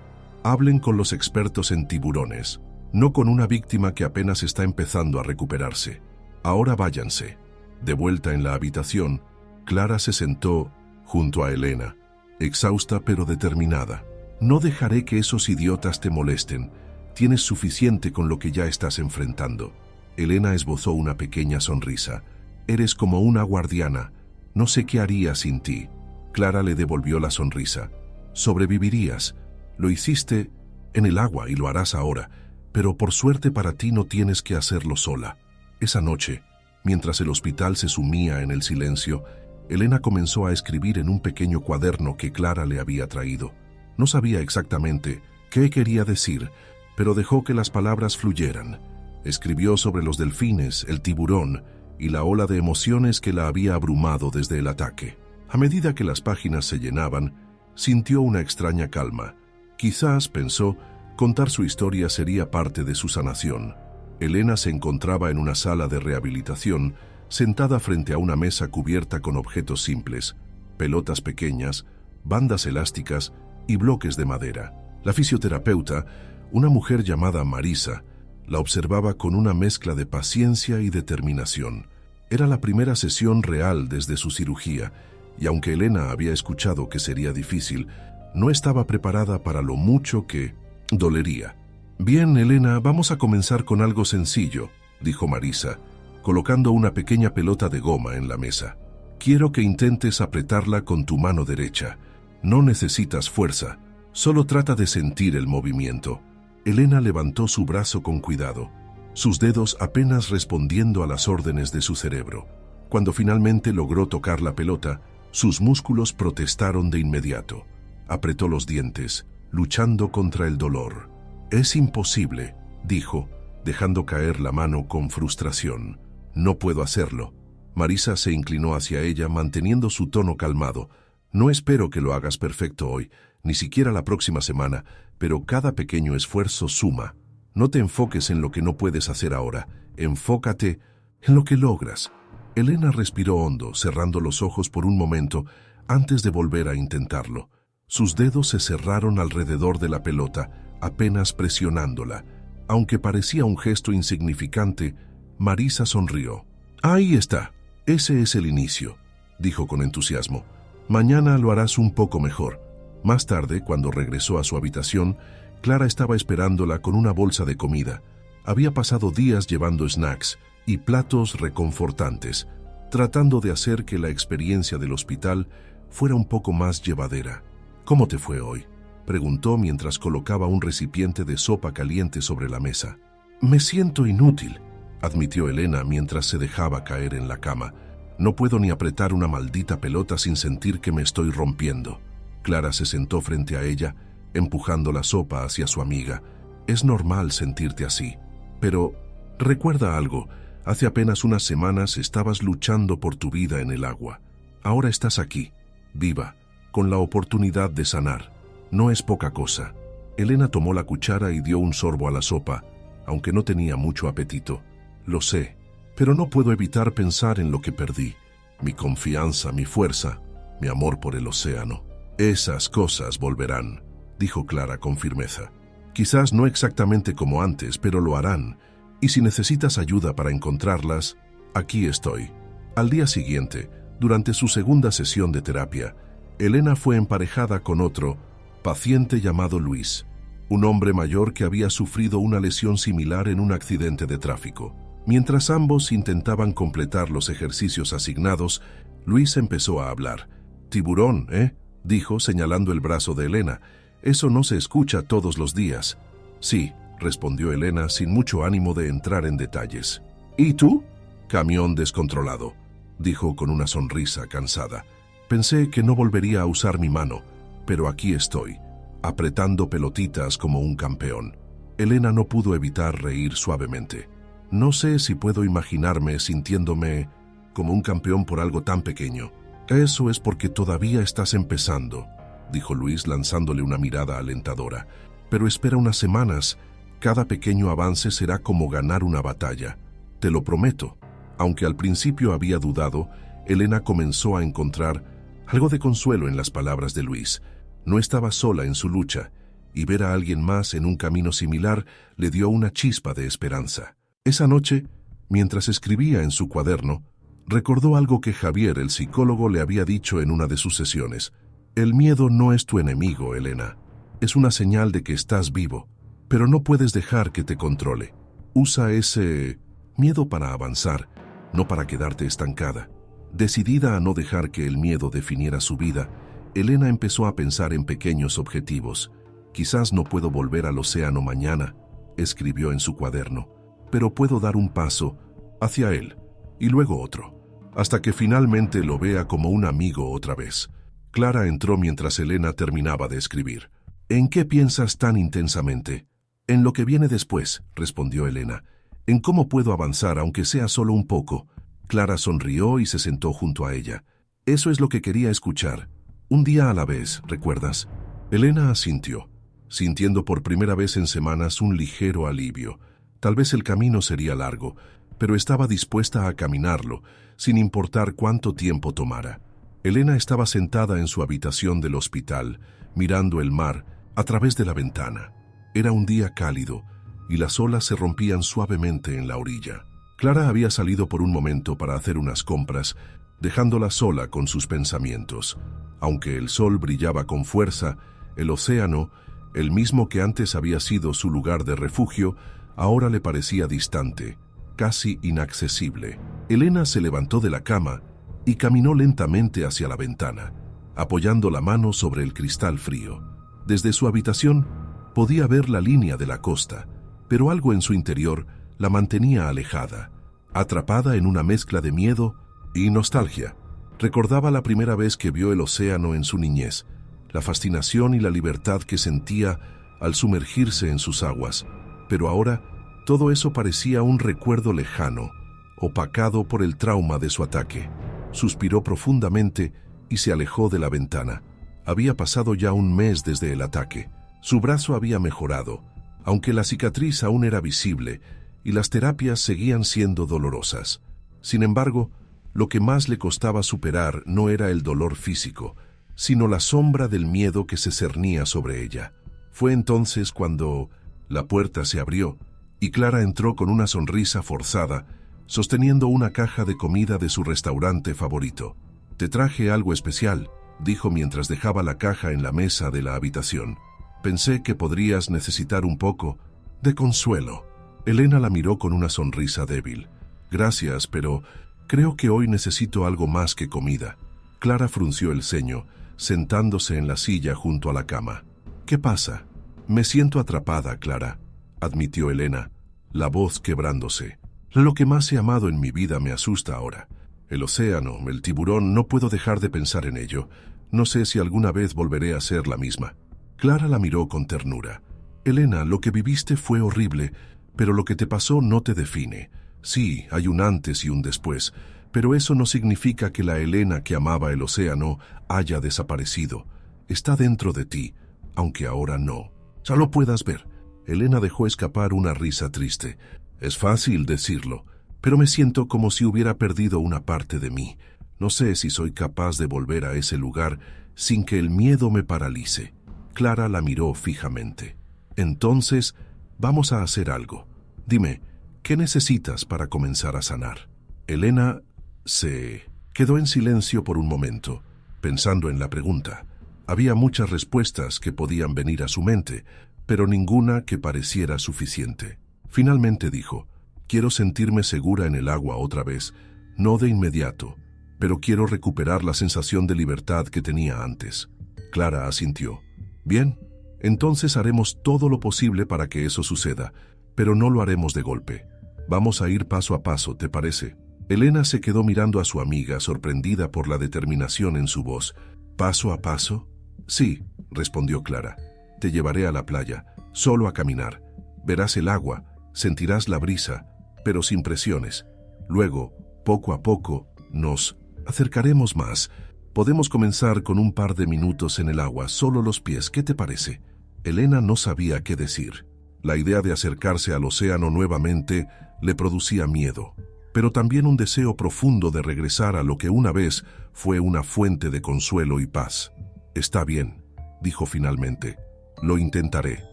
hablen con los expertos en tiburones, no con una víctima que apenas está empezando a recuperarse. Ahora váyanse». De vuelta en la habitación, Clara se sentó junto a Elena, exhausta pero determinada. «No dejaré que esos idiotas te molesten. Tienes suficiente con lo que ya estás enfrentando». Elena esbozó una pequeña sonrisa. «Eres como una guardiana. No sé qué haría sin ti». Clara le devolvió la sonrisa. «Sobrevivirías. Lo hiciste en el agua y lo harás ahora, pero por suerte para ti no tienes que hacerlo sola». Esa noche, mientras el hospital se sumía en el silencio, Elena comenzó a escribir en un pequeño cuaderno que Clara le había traído. No sabía exactamente qué quería decir, pero dejó que las palabras fluyeran. Escribió sobre los delfines, el tiburón y la ola de emociones que la había abrumado desde el ataque. A medida que las páginas se llenaban, sintió una extraña calma. Quizás, pensó, contar su historia sería parte de su sanación. Elena se encontraba en una sala de rehabilitación, sentada frente a una mesa cubierta con objetos simples, pelotas pequeñas, bandas elásticas y bloques de madera. La fisioterapeuta, una mujer llamada Marisa, la observaba con una mezcla de paciencia y determinación. Era la primera sesión real desde su cirugía, y aunque Elena había escuchado que sería difícil, no estaba preparada para lo mucho que dolería. Bien, Elena, vamos a comenzar con algo sencillo, dijo Marisa, colocando una pequeña pelota de goma en la mesa. Quiero que intentes apretarla con tu mano derecha. No necesitas fuerza, solo trata de sentir el movimiento. Elena levantó su brazo con cuidado, sus dedos apenas respondiendo a las órdenes de su cerebro. Cuando finalmente logró tocar la pelota, sus músculos protestaron de inmediato. Apretó los dientes, luchando contra el dolor. «Es imposible», dijo, dejando caer la mano con frustración. «No puedo hacerlo». Marisa se inclinó hacia ella, manteniendo su tono calmado. «No espero que lo hagas perfecto hoy, ni siquiera la próxima semana, pero cada pequeño esfuerzo suma. No te enfoques en lo que no puedes hacer ahora, enfócate en lo que logras». Elena respiró hondo, cerrando los ojos por un momento antes de volver a intentarlo. Sus dedos se cerraron alrededor de la pelota, apenas presionándola. Aunque parecía un gesto insignificante, Marisa sonrió. «Ahí está, ese es el inicio», dijo con entusiasmo. «Mañana lo harás un poco mejor». Más tarde, cuando regresó a su habitación, Clara estaba esperándola con una bolsa de comida. Había pasado días llevando snacks y platos reconfortantes, tratando de hacer que la experiencia del hospital fuera un poco más llevadera. «¿Cómo te fue hoy?», preguntó mientras colocaba un recipiente de sopa caliente sobre la mesa. «Me siento inútil», admitió Elena mientras se dejaba caer en la cama. «No puedo ni apretar una maldita pelota sin sentir que me estoy rompiendo». Clara se sentó frente a ella, empujando la sopa hacia su amiga. «Es normal sentirte así. Pero recuerda algo, hace apenas unas semanas estabas luchando por tu vida en el agua. Ahora estás aquí, viva, con la oportunidad de sanar. No es poca cosa». Elena tomó la cuchara y dio un sorbo a la sopa, aunque no tenía mucho apetito. «Lo sé, pero no puedo evitar pensar en lo que perdí. Mi confianza, mi fuerza, mi amor por el océano. Esas cosas volverán», dijo Clara con firmeza. «Quizás no exactamente como antes, pero lo harán. Y si necesitas ayuda para encontrarlas, aquí estoy». Al día siguiente, durante su segunda sesión de terapia, Elena fue emparejada con otro paciente llamado Luis, un hombre mayor que había sufrido una lesión similar en un accidente de tráfico. Mientras ambos intentaban completar los ejercicios asignados, Luis empezó a hablar. «Tiburón, ¿eh?», dijo señalando el brazo de Elena. «Eso no se escucha todos los días». «Sí», respondió Elena sin mucho ánimo de entrar en detalles. «¿Y tú?». «Camión descontrolado», dijo con una sonrisa cansada. «Pensé que no volvería a usar mi mano, pero aquí estoy, apretando pelotitas como un campeón». Elena no pudo evitar reír suavemente. «No sé si puedo imaginarme sintiéndome como un campeón por algo tan pequeño». «Eso es porque todavía estás empezando», dijo Luis lanzándole una mirada alentadora. «Pero espera unas semanas, cada pequeño avance será como ganar una batalla. Te lo prometo». Aunque al principio había dudado, Elena comenzó a encontrar algo de consuelo en las palabras de Luis. No estaba sola en su lucha, y ver a alguien más en un camino similar le dio una chispa de esperanza. Esa noche, mientras escribía en su cuaderno, recordó algo que Javier, el psicólogo, le había dicho en una de sus sesiones. «El miedo no es tu enemigo, Elena. Es una señal de que estás vivo, pero no puedes dejar que te controle. Usa ese miedo para avanzar, no para quedarte estancada». Decidida a no dejar que el miedo definiera su vida, Elena empezó a pensar en pequeños objetivos. «Quizás no puedo volver al océano mañana», escribió en su cuaderno, «pero puedo dar un paso hacia él, y luego otro, hasta que finalmente lo vea como un amigo otra vez». Clara entró mientras Elena terminaba de escribir. «¿En qué piensas tan intensamente?». «En lo que viene después», respondió Elena. «En cómo puedo avanzar, aunque sea solo un poco». Clara sonrió y se sentó junto a ella. «Eso es lo que quería escuchar. Un día a la vez, ¿recuerdas?». Elena asintió, sintiendo por primera vez en semanas un ligero alivio. Tal vez el camino sería largo, pero estaba dispuesta a caminarlo, sin importar cuánto tiempo tomara. Elena estaba sentada en su habitación del hospital, mirando el mar a través de la ventana. Era un día cálido, y las olas se rompían suavemente en la orilla. Clara había salido por un momento para hacer unas compras, dejándola sola con sus pensamientos. Aunque el sol brillaba con fuerza, el océano El mismo que antes había sido su lugar de refugio, ahora le parecía distante, casi inaccesible. Elena se levantó de la cama y caminó lentamente hacia la ventana, apoyando la mano sobre el cristal frío. Desde su habitación podía ver la línea de la costa, pero algo en su interior la mantenía alejada, atrapada en una mezcla de miedo y nostalgia. Recordaba la primera vez que vio el océano en su niñez, la fascinación y la libertad que sentía al sumergirse en sus aguas, pero ahora todo eso parecía un recuerdo lejano, opacado por el trauma de su ataque. Suspiró profundamente y se alejó de la ventana. Había pasado ya un mes desde el ataque. Su brazo había mejorado, aunque la cicatriz aún era visible y las terapias seguían siendo dolorosas. Sin embargo, lo que más le costaba superar no era el dolor físico, sino la sombra del miedo que se cernía sobre ella. Fue entonces cuando la puerta se abrió y Clara entró con una sonrisa forzada, sosteniendo una caja de comida de su restaurante favorito. «Te traje algo especial», dijo mientras dejaba la caja en la mesa de la habitación. «Pensé que podrías necesitar un poco de consuelo». Elena la miró con una sonrisa débil. «Gracias, pero creo que hoy necesito algo más que comida». Clara frunció el ceño, sentándose en la silla junto a la cama. «¿Qué pasa?» «Me siento atrapada, Clara», admitió Elena, la voz quebrándose. «Lo que más he amado en mi vida me asusta ahora. El océano, el tiburón, no puedo dejar de pensar en ello. No sé si alguna vez volveré a ser la misma». Clara la miró con ternura. «Elena, lo que viviste fue horrible, pero lo que te pasó no te define. Sí, hay un antes y un después, pero eso no significa que la Elena que amaba el océano haya desaparecido. Está dentro de ti, aunque ahora no. Ya lo puedas ver». Elena dejó escapar una risa triste. «Es fácil decirlo, pero me siento como si hubiera perdido una parte de mí. No sé si soy capaz de volver a ese lugar sin que el miedo me paralice». Clara la miró fijamente. «Entonces, vamos a hacer algo. Dime, ¿qué necesitas para comenzar a sanar?» Elena se quedó en silencio por un momento, pensando en la pregunta. Había muchas respuestas que podían venir a su mente, pero ninguna que pareciera suficiente. Finalmente dijo: «Quiero sentirme segura en el agua otra vez, no de inmediato, pero quiero recuperar la sensación de libertad que tenía antes». Clara asintió. «Bien, entonces haremos todo lo posible para que eso suceda, pero no lo haremos de golpe. Vamos a ir paso a paso, ¿te parece?» Elena se quedó mirando a su amiga, sorprendida por la determinación en su voz. «¿Paso a paso?» «Sí», respondió Clara. «Te llevaré a la playa, solo a caminar. Verás el agua, sentirás la brisa, pero sin presiones. Luego, poco a poco, nos acercaremos más. Podemos comenzar con un par de minutos en el agua, solo los pies, ¿qué te parece?» Elena no sabía qué decir. La idea de acercarse al océano nuevamente le producía miedo, pero también un deseo profundo de regresar a lo que una vez fue una fuente de consuelo y paz. «Está bien», dijo finalmente. «Lo intentaré».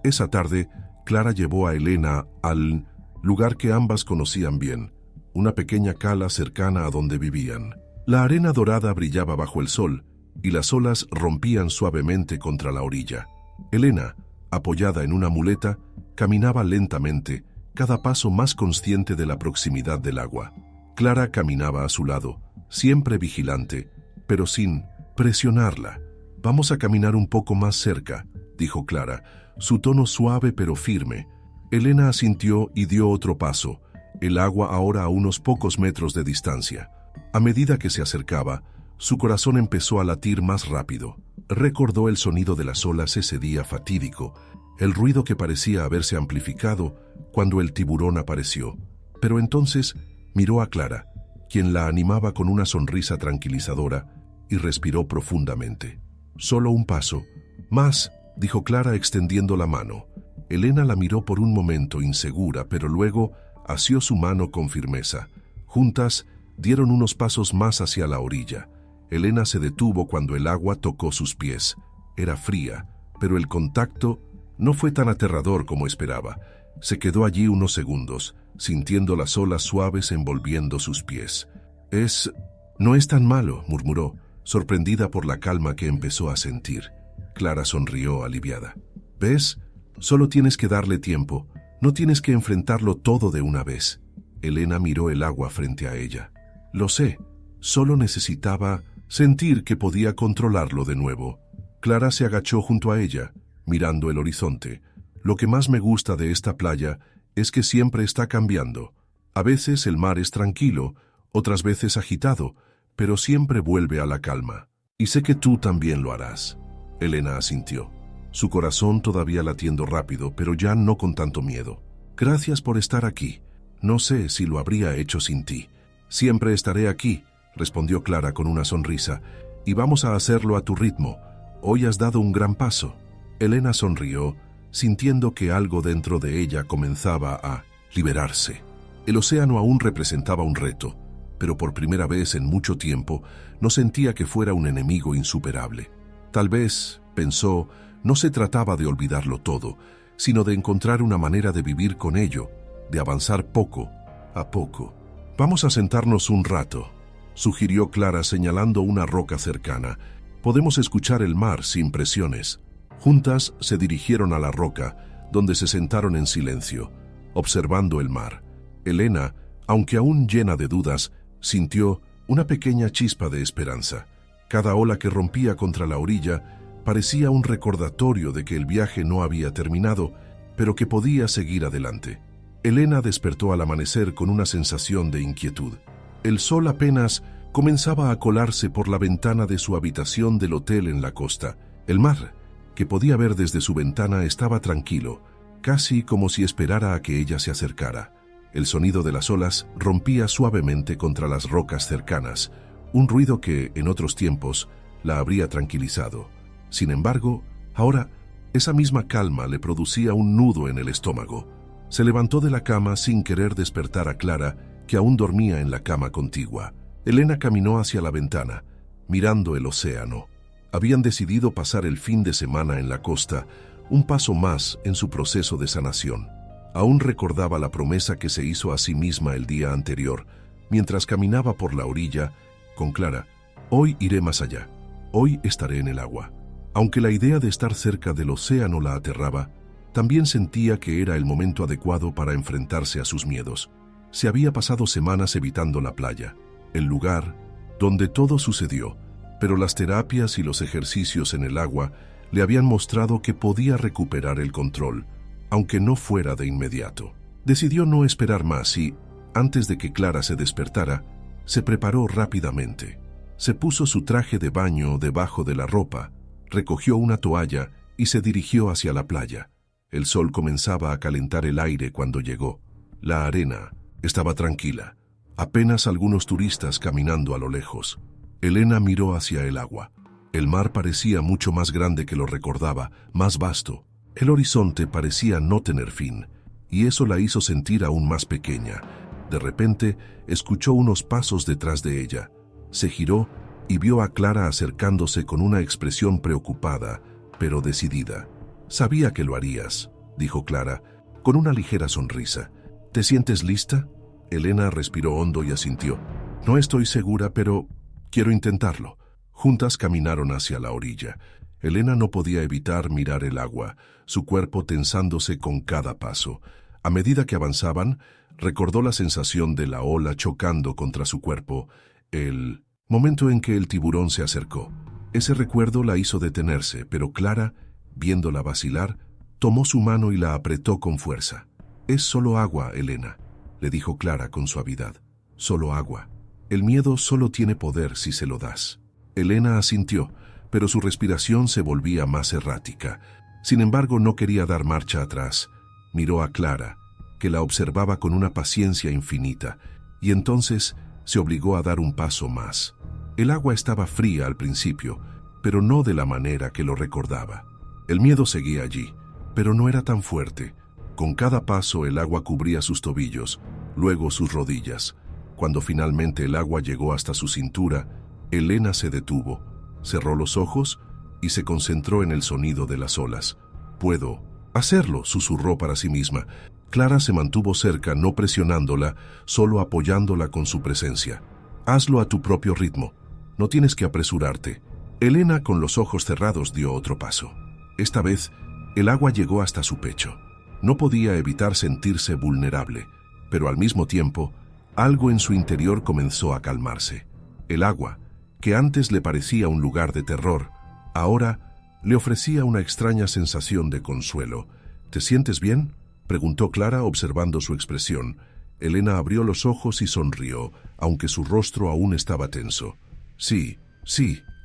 Esa tarde, Clara llevó a Elena al lugar que ambas conocían bien, una pequeña cala cercana a donde vivían. La arena dorada brillaba bajo el sol y las olas rompían suavemente contra la orilla. Elena, apoyada en una muleta, caminaba lentamente, cada paso más consciente de la proximidad del agua. Clara caminaba a su lado, siempre vigilante, pero sin presionarla. «Vamos a caminar un poco más cerca», dijo Clara, su tono suave pero firme. Elena asintió y dio otro paso, el agua ahora a unos pocos metros de distancia. A medida que se acercaba, su corazón empezó a latir más rápido. Recordó el sonido de las olas ese día fatídico, el ruido que parecía haberse amplificado cuando el tiburón apareció. Pero entonces miró a Clara, quien la animaba con una sonrisa tranquilizadora, y respiró profundamente. «Solo un paso. Más», dijo Clara extendiendo la mano. Elena la miró por un momento insegura, pero luego asió su mano con firmeza. Juntas dieron unos pasos más hacia la orilla. Elena se detuvo cuando el agua tocó sus pies. Era fría, pero el contacto no fue tan aterrador como esperaba. Se quedó allí unos segundos, sintiendo las olas suaves envolviendo sus pies. «No es tan malo», murmuró, sorprendida por la calma que empezó a sentir. Clara sonrió aliviada. ¿Ves? Solo tienes que darle tiempo. No tienes que enfrentarlo todo de una vez. Elena miró el agua frente a ella. Lo sé. Solo necesitaba sentir que podía controlarlo de nuevo. Clara se agachó junto a ella, mirando el horizonte. Lo que más me gusta de esta playa es que siempre está cambiando. A veces el mar es tranquilo, otras veces agitado, pero siempre vuelve a la calma. Y sé que tú también lo harás. Elena asintió, su corazón todavía latiendo rápido, pero ya no con tanto miedo. Gracias por estar aquí. No sé si lo habría hecho sin ti. Siempre estaré aquí, respondió Clara con una sonrisa, y vamos a hacerlo a tu ritmo. Hoy has dado un gran paso. Elena sonrió, sintiendo que algo dentro de ella comenzaba a liberarse. El océano aún representaba un reto, pero por primera vez en mucho tiempo no sentía que fuera un enemigo insuperable. Tal vez, pensó, no se trataba de olvidarlo todo, sino de encontrar una manera de vivir con ello, de avanzar poco a poco. Vamos a sentarnos un rato, sugirió Clara señalando una roca cercana. Podemos escuchar el mar sin presiones. Juntas se dirigieron a la roca, donde se sentaron en silencio, observando el mar. Elena, aunque aún llena de dudas, sintió una pequeña chispa de esperanza. Cada ola que rompía contra la orilla parecía un recordatorio de que el viaje no había terminado, pero que podía seguir adelante. Elena despertó al amanecer con una sensación de inquietud. El sol apenas comenzaba a colarse por la ventana de su habitación del hotel en la costa. El mar, que podía ver desde su ventana, estaba tranquilo, casi como si esperara a que ella se acercara. El sonido de las olas rompía suavemente contra las rocas cercanas, un ruido que, en otros tiempos, la habría tranquilizado. Sin embargo, ahora, esa misma calma le producía un nudo en el estómago. Se levantó de la cama sin querer despertar a Clara, que aún dormía en la cama contigua. Elena caminó hacia la ventana, mirando el océano. Habían decidido pasar el fin de semana en la costa, un paso más en su proceso de sanación. Aún recordaba la promesa que se hizo a sí misma el día anterior, mientras caminaba por la orilla, con Clara. Hoy iré más allá. Hoy estaré en el agua. Aunque la idea de estar cerca del océano la aterraba, también sentía que era el momento adecuado para enfrentarse a sus miedos. Se había pasado semanas evitando la playa, el lugar donde todo sucedió, pero las terapias y los ejercicios en el agua le habían mostrado que podía recuperar el control, aunque no fuera de inmediato. Decidió no esperar más y, antes de que Clara se despertara, se preparó rápidamente. Se puso su traje de baño debajo de la ropa, recogió una toalla y se dirigió hacia la playa. El sol comenzaba a calentar el aire cuando llegó. La arena estaba tranquila, apenas algunos turistas caminando a lo lejos. Elena miró hacia el agua. El mar parecía mucho más grande que lo recordaba, más vasto. El horizonte parecía no tener fin, y eso la hizo sentir aún más pequeña. De repente, escuchó unos pasos detrás de ella. Se giró y vio a Clara acercándose con una expresión preocupada, pero decidida. «Sabía que lo harías», dijo Clara, con una ligera sonrisa. «¿Te sientes lista?» Elena respiró hondo y asintió. «No estoy segura, pero quiero intentarlo». Juntas caminaron hacia la orilla. Elena no podía evitar mirar el agua, su cuerpo tensándose con cada paso. A medida que avanzaban, recordó la sensación de la ola chocando contra su cuerpo, el momento en que el tiburón se acercó. Ese recuerdo la hizo detenerse, pero Clara, viéndola vacilar, tomó su mano y la apretó con fuerza. «Es solo agua, Elena», le dijo Clara con suavidad. «Solo agua. El miedo solo tiene poder si se lo das». Elena asintió, pero su respiración se volvía más errática. Sin embargo, no quería dar marcha atrás. Miró a Clara, que la observaba con una paciencia infinita, y entonces se obligó a dar un paso más. El agua estaba fría al principio, pero no de la manera que lo recordaba. El miedo seguía allí, pero no era tan fuerte. Con cada paso el agua cubría sus tobillos, luego sus rodillas. Cuando finalmente el agua llegó hasta su cintura, Elena se detuvo, cerró los ojos y se concentró en el sonido de las olas. «Puedo hacerlo», susurró para sí misma. Clara se mantuvo cerca, no presionándola, solo apoyándola con su presencia. «Hazlo a tu propio ritmo. No tienes que apresurarte». Elena, con los ojos cerrados, dio otro paso. Esta vez, El agua llegó hasta su pecho. No podía evitar sentirse vulnerable, pero al mismo tiempo, algo en su interior comenzó a calmarse. El agua, que antes le parecía un lugar de terror, ahora le ofrecía una extraña sensación de consuelo. ¿Te sientes bien?, preguntó Clara observando su expresión. Elena abrió los ojos y sonrió, aunque su rostro aún estaba tenso. Sí,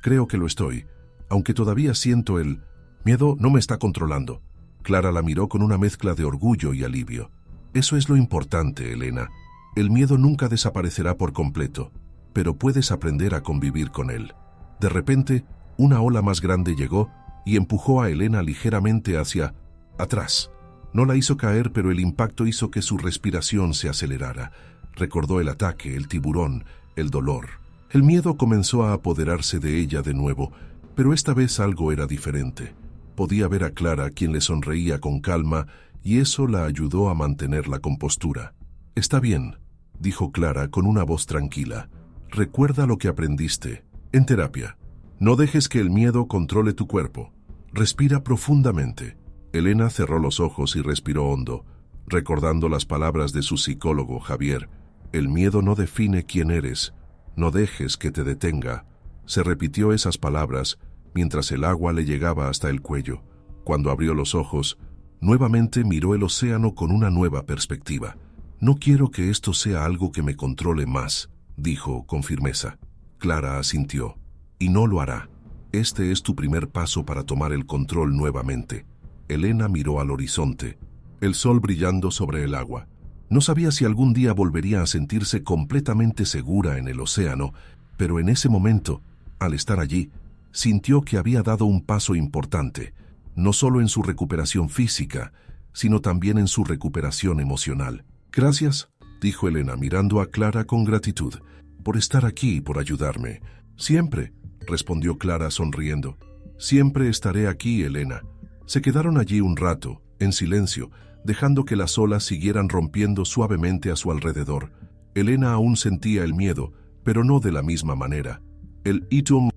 creo que lo estoy, aunque todavía siento el miedo. No me está controlando. Clara la miró con una mezcla de orgullo y alivio. Eso es lo importante, Elena. El miedo nunca desaparecerá por completo, pero puedes aprender a convivir con él. De repente, una ola más grande llegó y empujó a Elena ligeramente hacia atrás. No la hizo caer, pero el impacto hizo que su respiración se acelerara. Recordó el ataque, el tiburón, el dolor. El miedo comenzó a apoderarse de ella de nuevo, pero esta vez algo era diferente. Podía ver a Clara, quien le sonreía con calma, y eso la ayudó a mantener la compostura. «Está bien», dijo Clara con una voz tranquila. «Recuerda lo que aprendiste en terapia. No dejes que el miedo controle tu cuerpo. Respira profundamente». Elena cerró los ojos y respiró hondo, recordando las palabras de su psicólogo, Javier. «El miedo no define quién eres. No dejes que te detenga». Se repitió esas palabras mientras el agua le llegaba hasta el cuello. Cuando abrió los ojos, nuevamente miró el océano con una nueva perspectiva. «Noquiero que esto sea algo que me controle más», dijo con firmeza. Clara asintió. «Y no lo hará. Este es tu primer paso para tomar el control nuevamente». Elena miró al horizonte, el sol brillando sobre el agua. No sabía si algún día volvería a sentirse completamente segura en el océano, pero en ese momento, al estar allí, sintió que había dado un paso importante, no solo en su recuperación física, sino también en su recuperación emocional. «Gracias», dijo Elena mirando a Clara con gratitud, «por estar aquí y por ayudarme». «Siempre», respondió Clara sonriendo. «Siempre estaré aquí, Elena». Se quedaron allí un rato, en silencio, dejando que las olas siguieran rompiendo suavemente a su alrededor. Elena aún sentía el miedo, pero no de la misma manera. El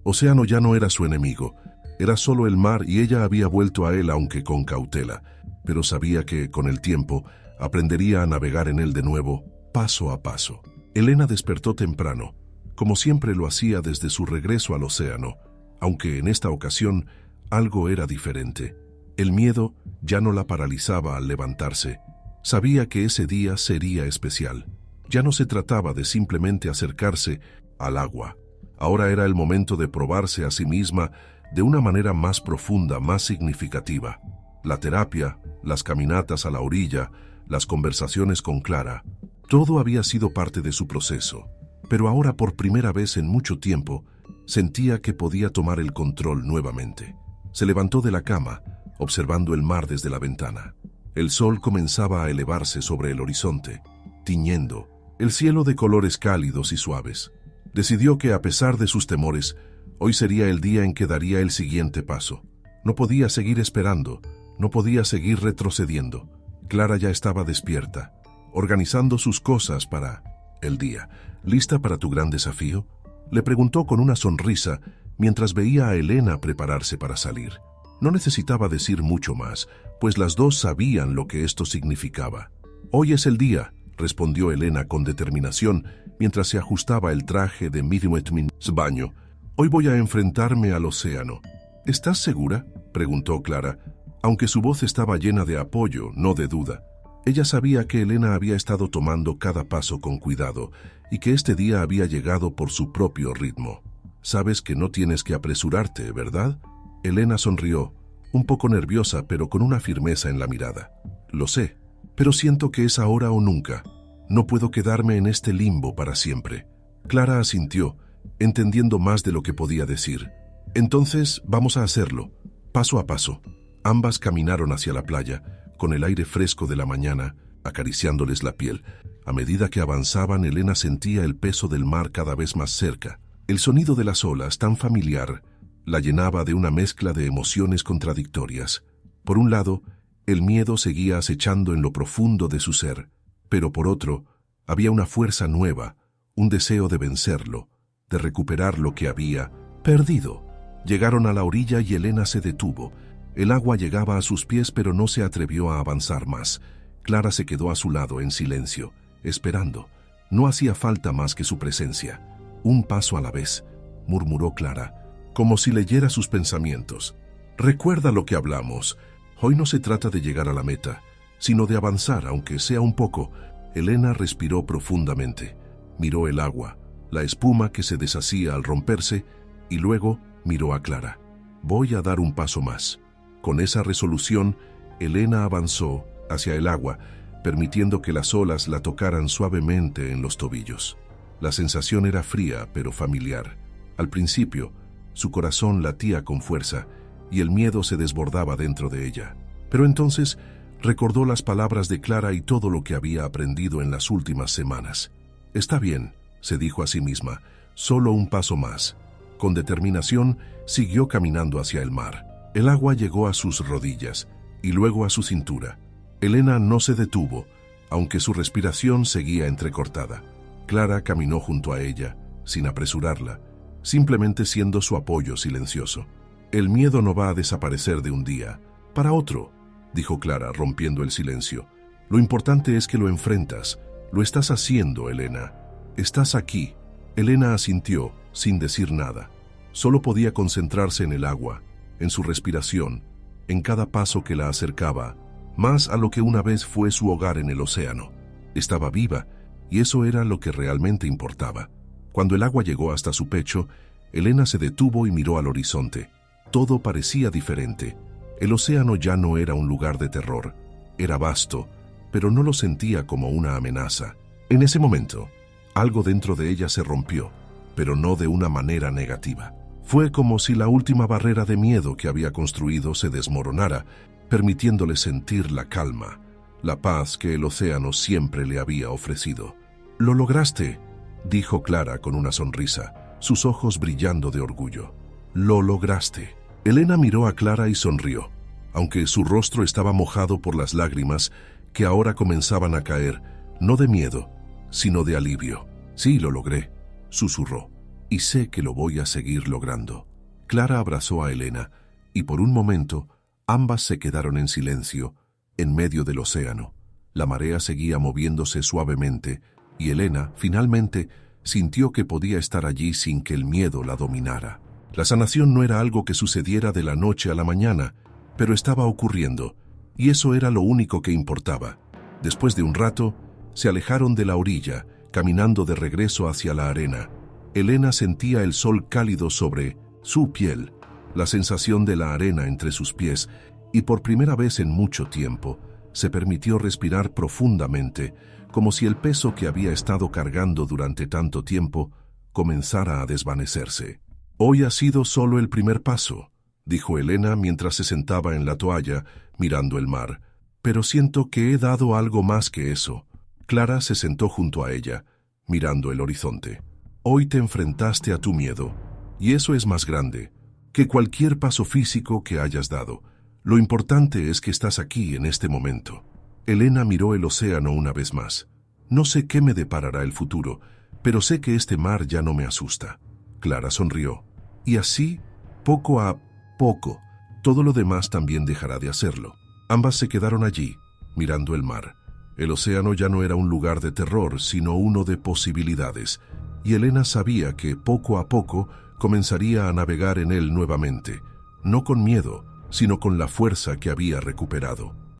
océano ya no era su enemigo, era solo el mar y ella había vuelto a él aunque con cautela, pero sabía que, con el tiempo, aprendería a navegar en él de nuevo, paso a paso. Elena despertó temprano, como siempre lo hacía desde su regreso al océano, aunque en esta ocasión algo era diferente. El miedo ya no la paralizaba al levantarse. Sabía que ese día sería especial. Ya no se trataba de simplemente acercarse al agua. Ahora era el momento de probarse a sí misma de una manera más profunda, más significativa. La terapia, las caminatas a la orilla, las conversaciones con Clara, todo había sido parte de su proceso. Pero ahora, por primera vez en mucho tiempo, sentía que podía tomar el control nuevamente. Se levantó de la cama, observando el mar desde la ventana. El sol comenzaba a elevarse sobre el horizonte, tiñendo el cielo de colores cálidos y suaves. Decidió que, a pesar de sus temores, hoy sería el día en que daría el siguiente paso. No podía seguir esperando, no podía seguir retrocediendo. Clara ya estaba despierta, organizando sus cosas para el día. ¿Lista para tu gran desafío?, le preguntó con una sonrisa mientras veía a Elena prepararse para salir. No necesitaba decir mucho más, pues las dos sabían lo que esto significaba. «Hoy es el día», respondió Elena con determinación mientras se ajustaba el traje de Midwestmin's baño. «Hoy voy a enfrentarme al océano». «¿Estás segura?», preguntó Clara, aunque su voz estaba llena de apoyo, no de duda. Ella sabía que Elena había estado tomando cada paso con cuidado y que este día había llegado por su propio ritmo. «Sabes que no tienes que apresurarte, ¿verdad?». Elena sonrió, un poco nerviosa pero con una firmeza en la mirada. «Lo sé, pero siento que es ahora o nunca. No puedo quedarme en este limbo para siempre». Clara asintió, entendiendo más de lo que podía decir. «Entonces vamos a hacerlo, paso a paso». Ambas caminaron hacia la playa, con el aire fresco de la mañana, acariciándoles la piel. A medida que avanzaban, Elena sentía el peso del mar cada vez más cerca. El sonido de las olas, tan familiar, la llenaba de una mezcla de emociones contradictorias. Por un lado, el miedo seguía acechando en lo profundo de su ser, pero por otro, había una fuerza nueva, un deseo de vencerlo, de recuperar lo que había perdido. Llegaron a la orilla y Elena se detuvo. El agua llegaba a sus pies, pero no se atrevió a avanzar más. Clara se quedó a su lado en silencio, esperando. No hacía falta más que su presencia. Un paso a la vez, murmuró Clara, como si leyera sus pensamientos. Recuerda lo que hablamos. Hoy no se trata de llegar a la meta, sino de avanzar, aunque sea un poco. Elena respiró profundamente. Miró el agua, la espuma que se deshacía al romperse, y luego miró a Clara. Voy a dar un paso más. Con esa resolución, Elena avanzó hacia el agua, permitiendo que las olas la tocaran suavemente en los tobillos. La sensación era fría, pero familiar. Al principio, su corazón latía con fuerza, y el miedo se desbordaba dentro de ella. Pero entonces recordó las palabras de Clara y todo lo que había aprendido en las últimas semanas. Está bien, se dijo a sí misma, solo un paso más. Con determinación, siguió caminando hacia el mar. El agua llegó a sus rodillas y luego a su cintura. Elena no se detuvo, aunque su respiración seguía entrecortada. Clara caminó junto a ella, sin apresurarla, simplemente siendo su apoyo silencioso. El miedo no va a desaparecer de un día para otro, dijo Clara, rompiendo el silencio. Lo importante es que lo enfrentas. Lo estás haciendo, Elena. Estás aquí. Elena asintió, sin decir nada. Solo podía concentrarse en el agua, en su respiración, en cada paso que la acercaba, más a lo que una vez fue su hogar en el océano. Estaba viva, y eso era lo que realmente importaba. Cuando el agua llegó hasta su pecho, Elena se detuvo y miró al horizonte. Todo parecía diferente. El océano ya no era un lugar de terror. Era vasto, pero no lo sentía como una amenaza. En ese momento, algo dentro de ella se rompió, pero no de una manera negativa. Fue como si la última barrera de miedo que había construido se desmoronara, permitiéndole sentir la calma, la paz que el océano siempre le había ofrecido. «Lo lograste», dijo Clara con una sonrisa, sus ojos brillando de orgullo. «Lo lograste». Elena miró a Clara y sonrió, aunque su rostro estaba mojado por las lágrimas que ahora comenzaban a caer, no de miedo, sino de alivio. «Sí, lo logré», susurró, «y sé que lo voy a seguir logrando». Clara abrazó a Elena, y por un momento ambas se quedaron en silencio, en medio del océano. La marea seguía moviéndose suavemente, y Elena, finalmente, sintió que podía estar allí sin que el miedo la dominara. La sanación no era algo que sucediera de la noche a la mañana, pero estaba ocurriendo, y eso era lo único que importaba. Después de un rato, se alejaron de la orilla, caminando de regreso hacia la arena. Elena sentía el sol cálido sobre su piel, la sensación de la arena entre sus pies, y por primera vez en mucho tiempo, se permitió respirar profundamente, como si el peso que había estado cargando durante tanto tiempo comenzara a desvanecerse. «Hoy ha sido solo el primer paso», dijo Elena mientras se sentaba en la toalla, mirando el mar. «Pero siento que he dado algo más que eso». Clara se sentó junto a ella, mirando el horizonte. «Hoy te enfrentaste a tu miedo, y eso es más grande que cualquier paso físico que hayas dado. Lo importante es que estás aquí en este momento». Elena miró el océano una vez más. «No sé qué me deparará el futuro, pero sé que este mar ya no me asusta». Clara sonrió. «Y así, poco a poco, todo lo demás también dejará de hacerlo». Ambas se quedaron allí, mirando el mar. El océano ya no era un lugar de terror, sino uno de posibilidades, y Elena sabía que poco a poco comenzaría a navegar en él nuevamente, no con miedo, sino con la fuerza que había recuperado.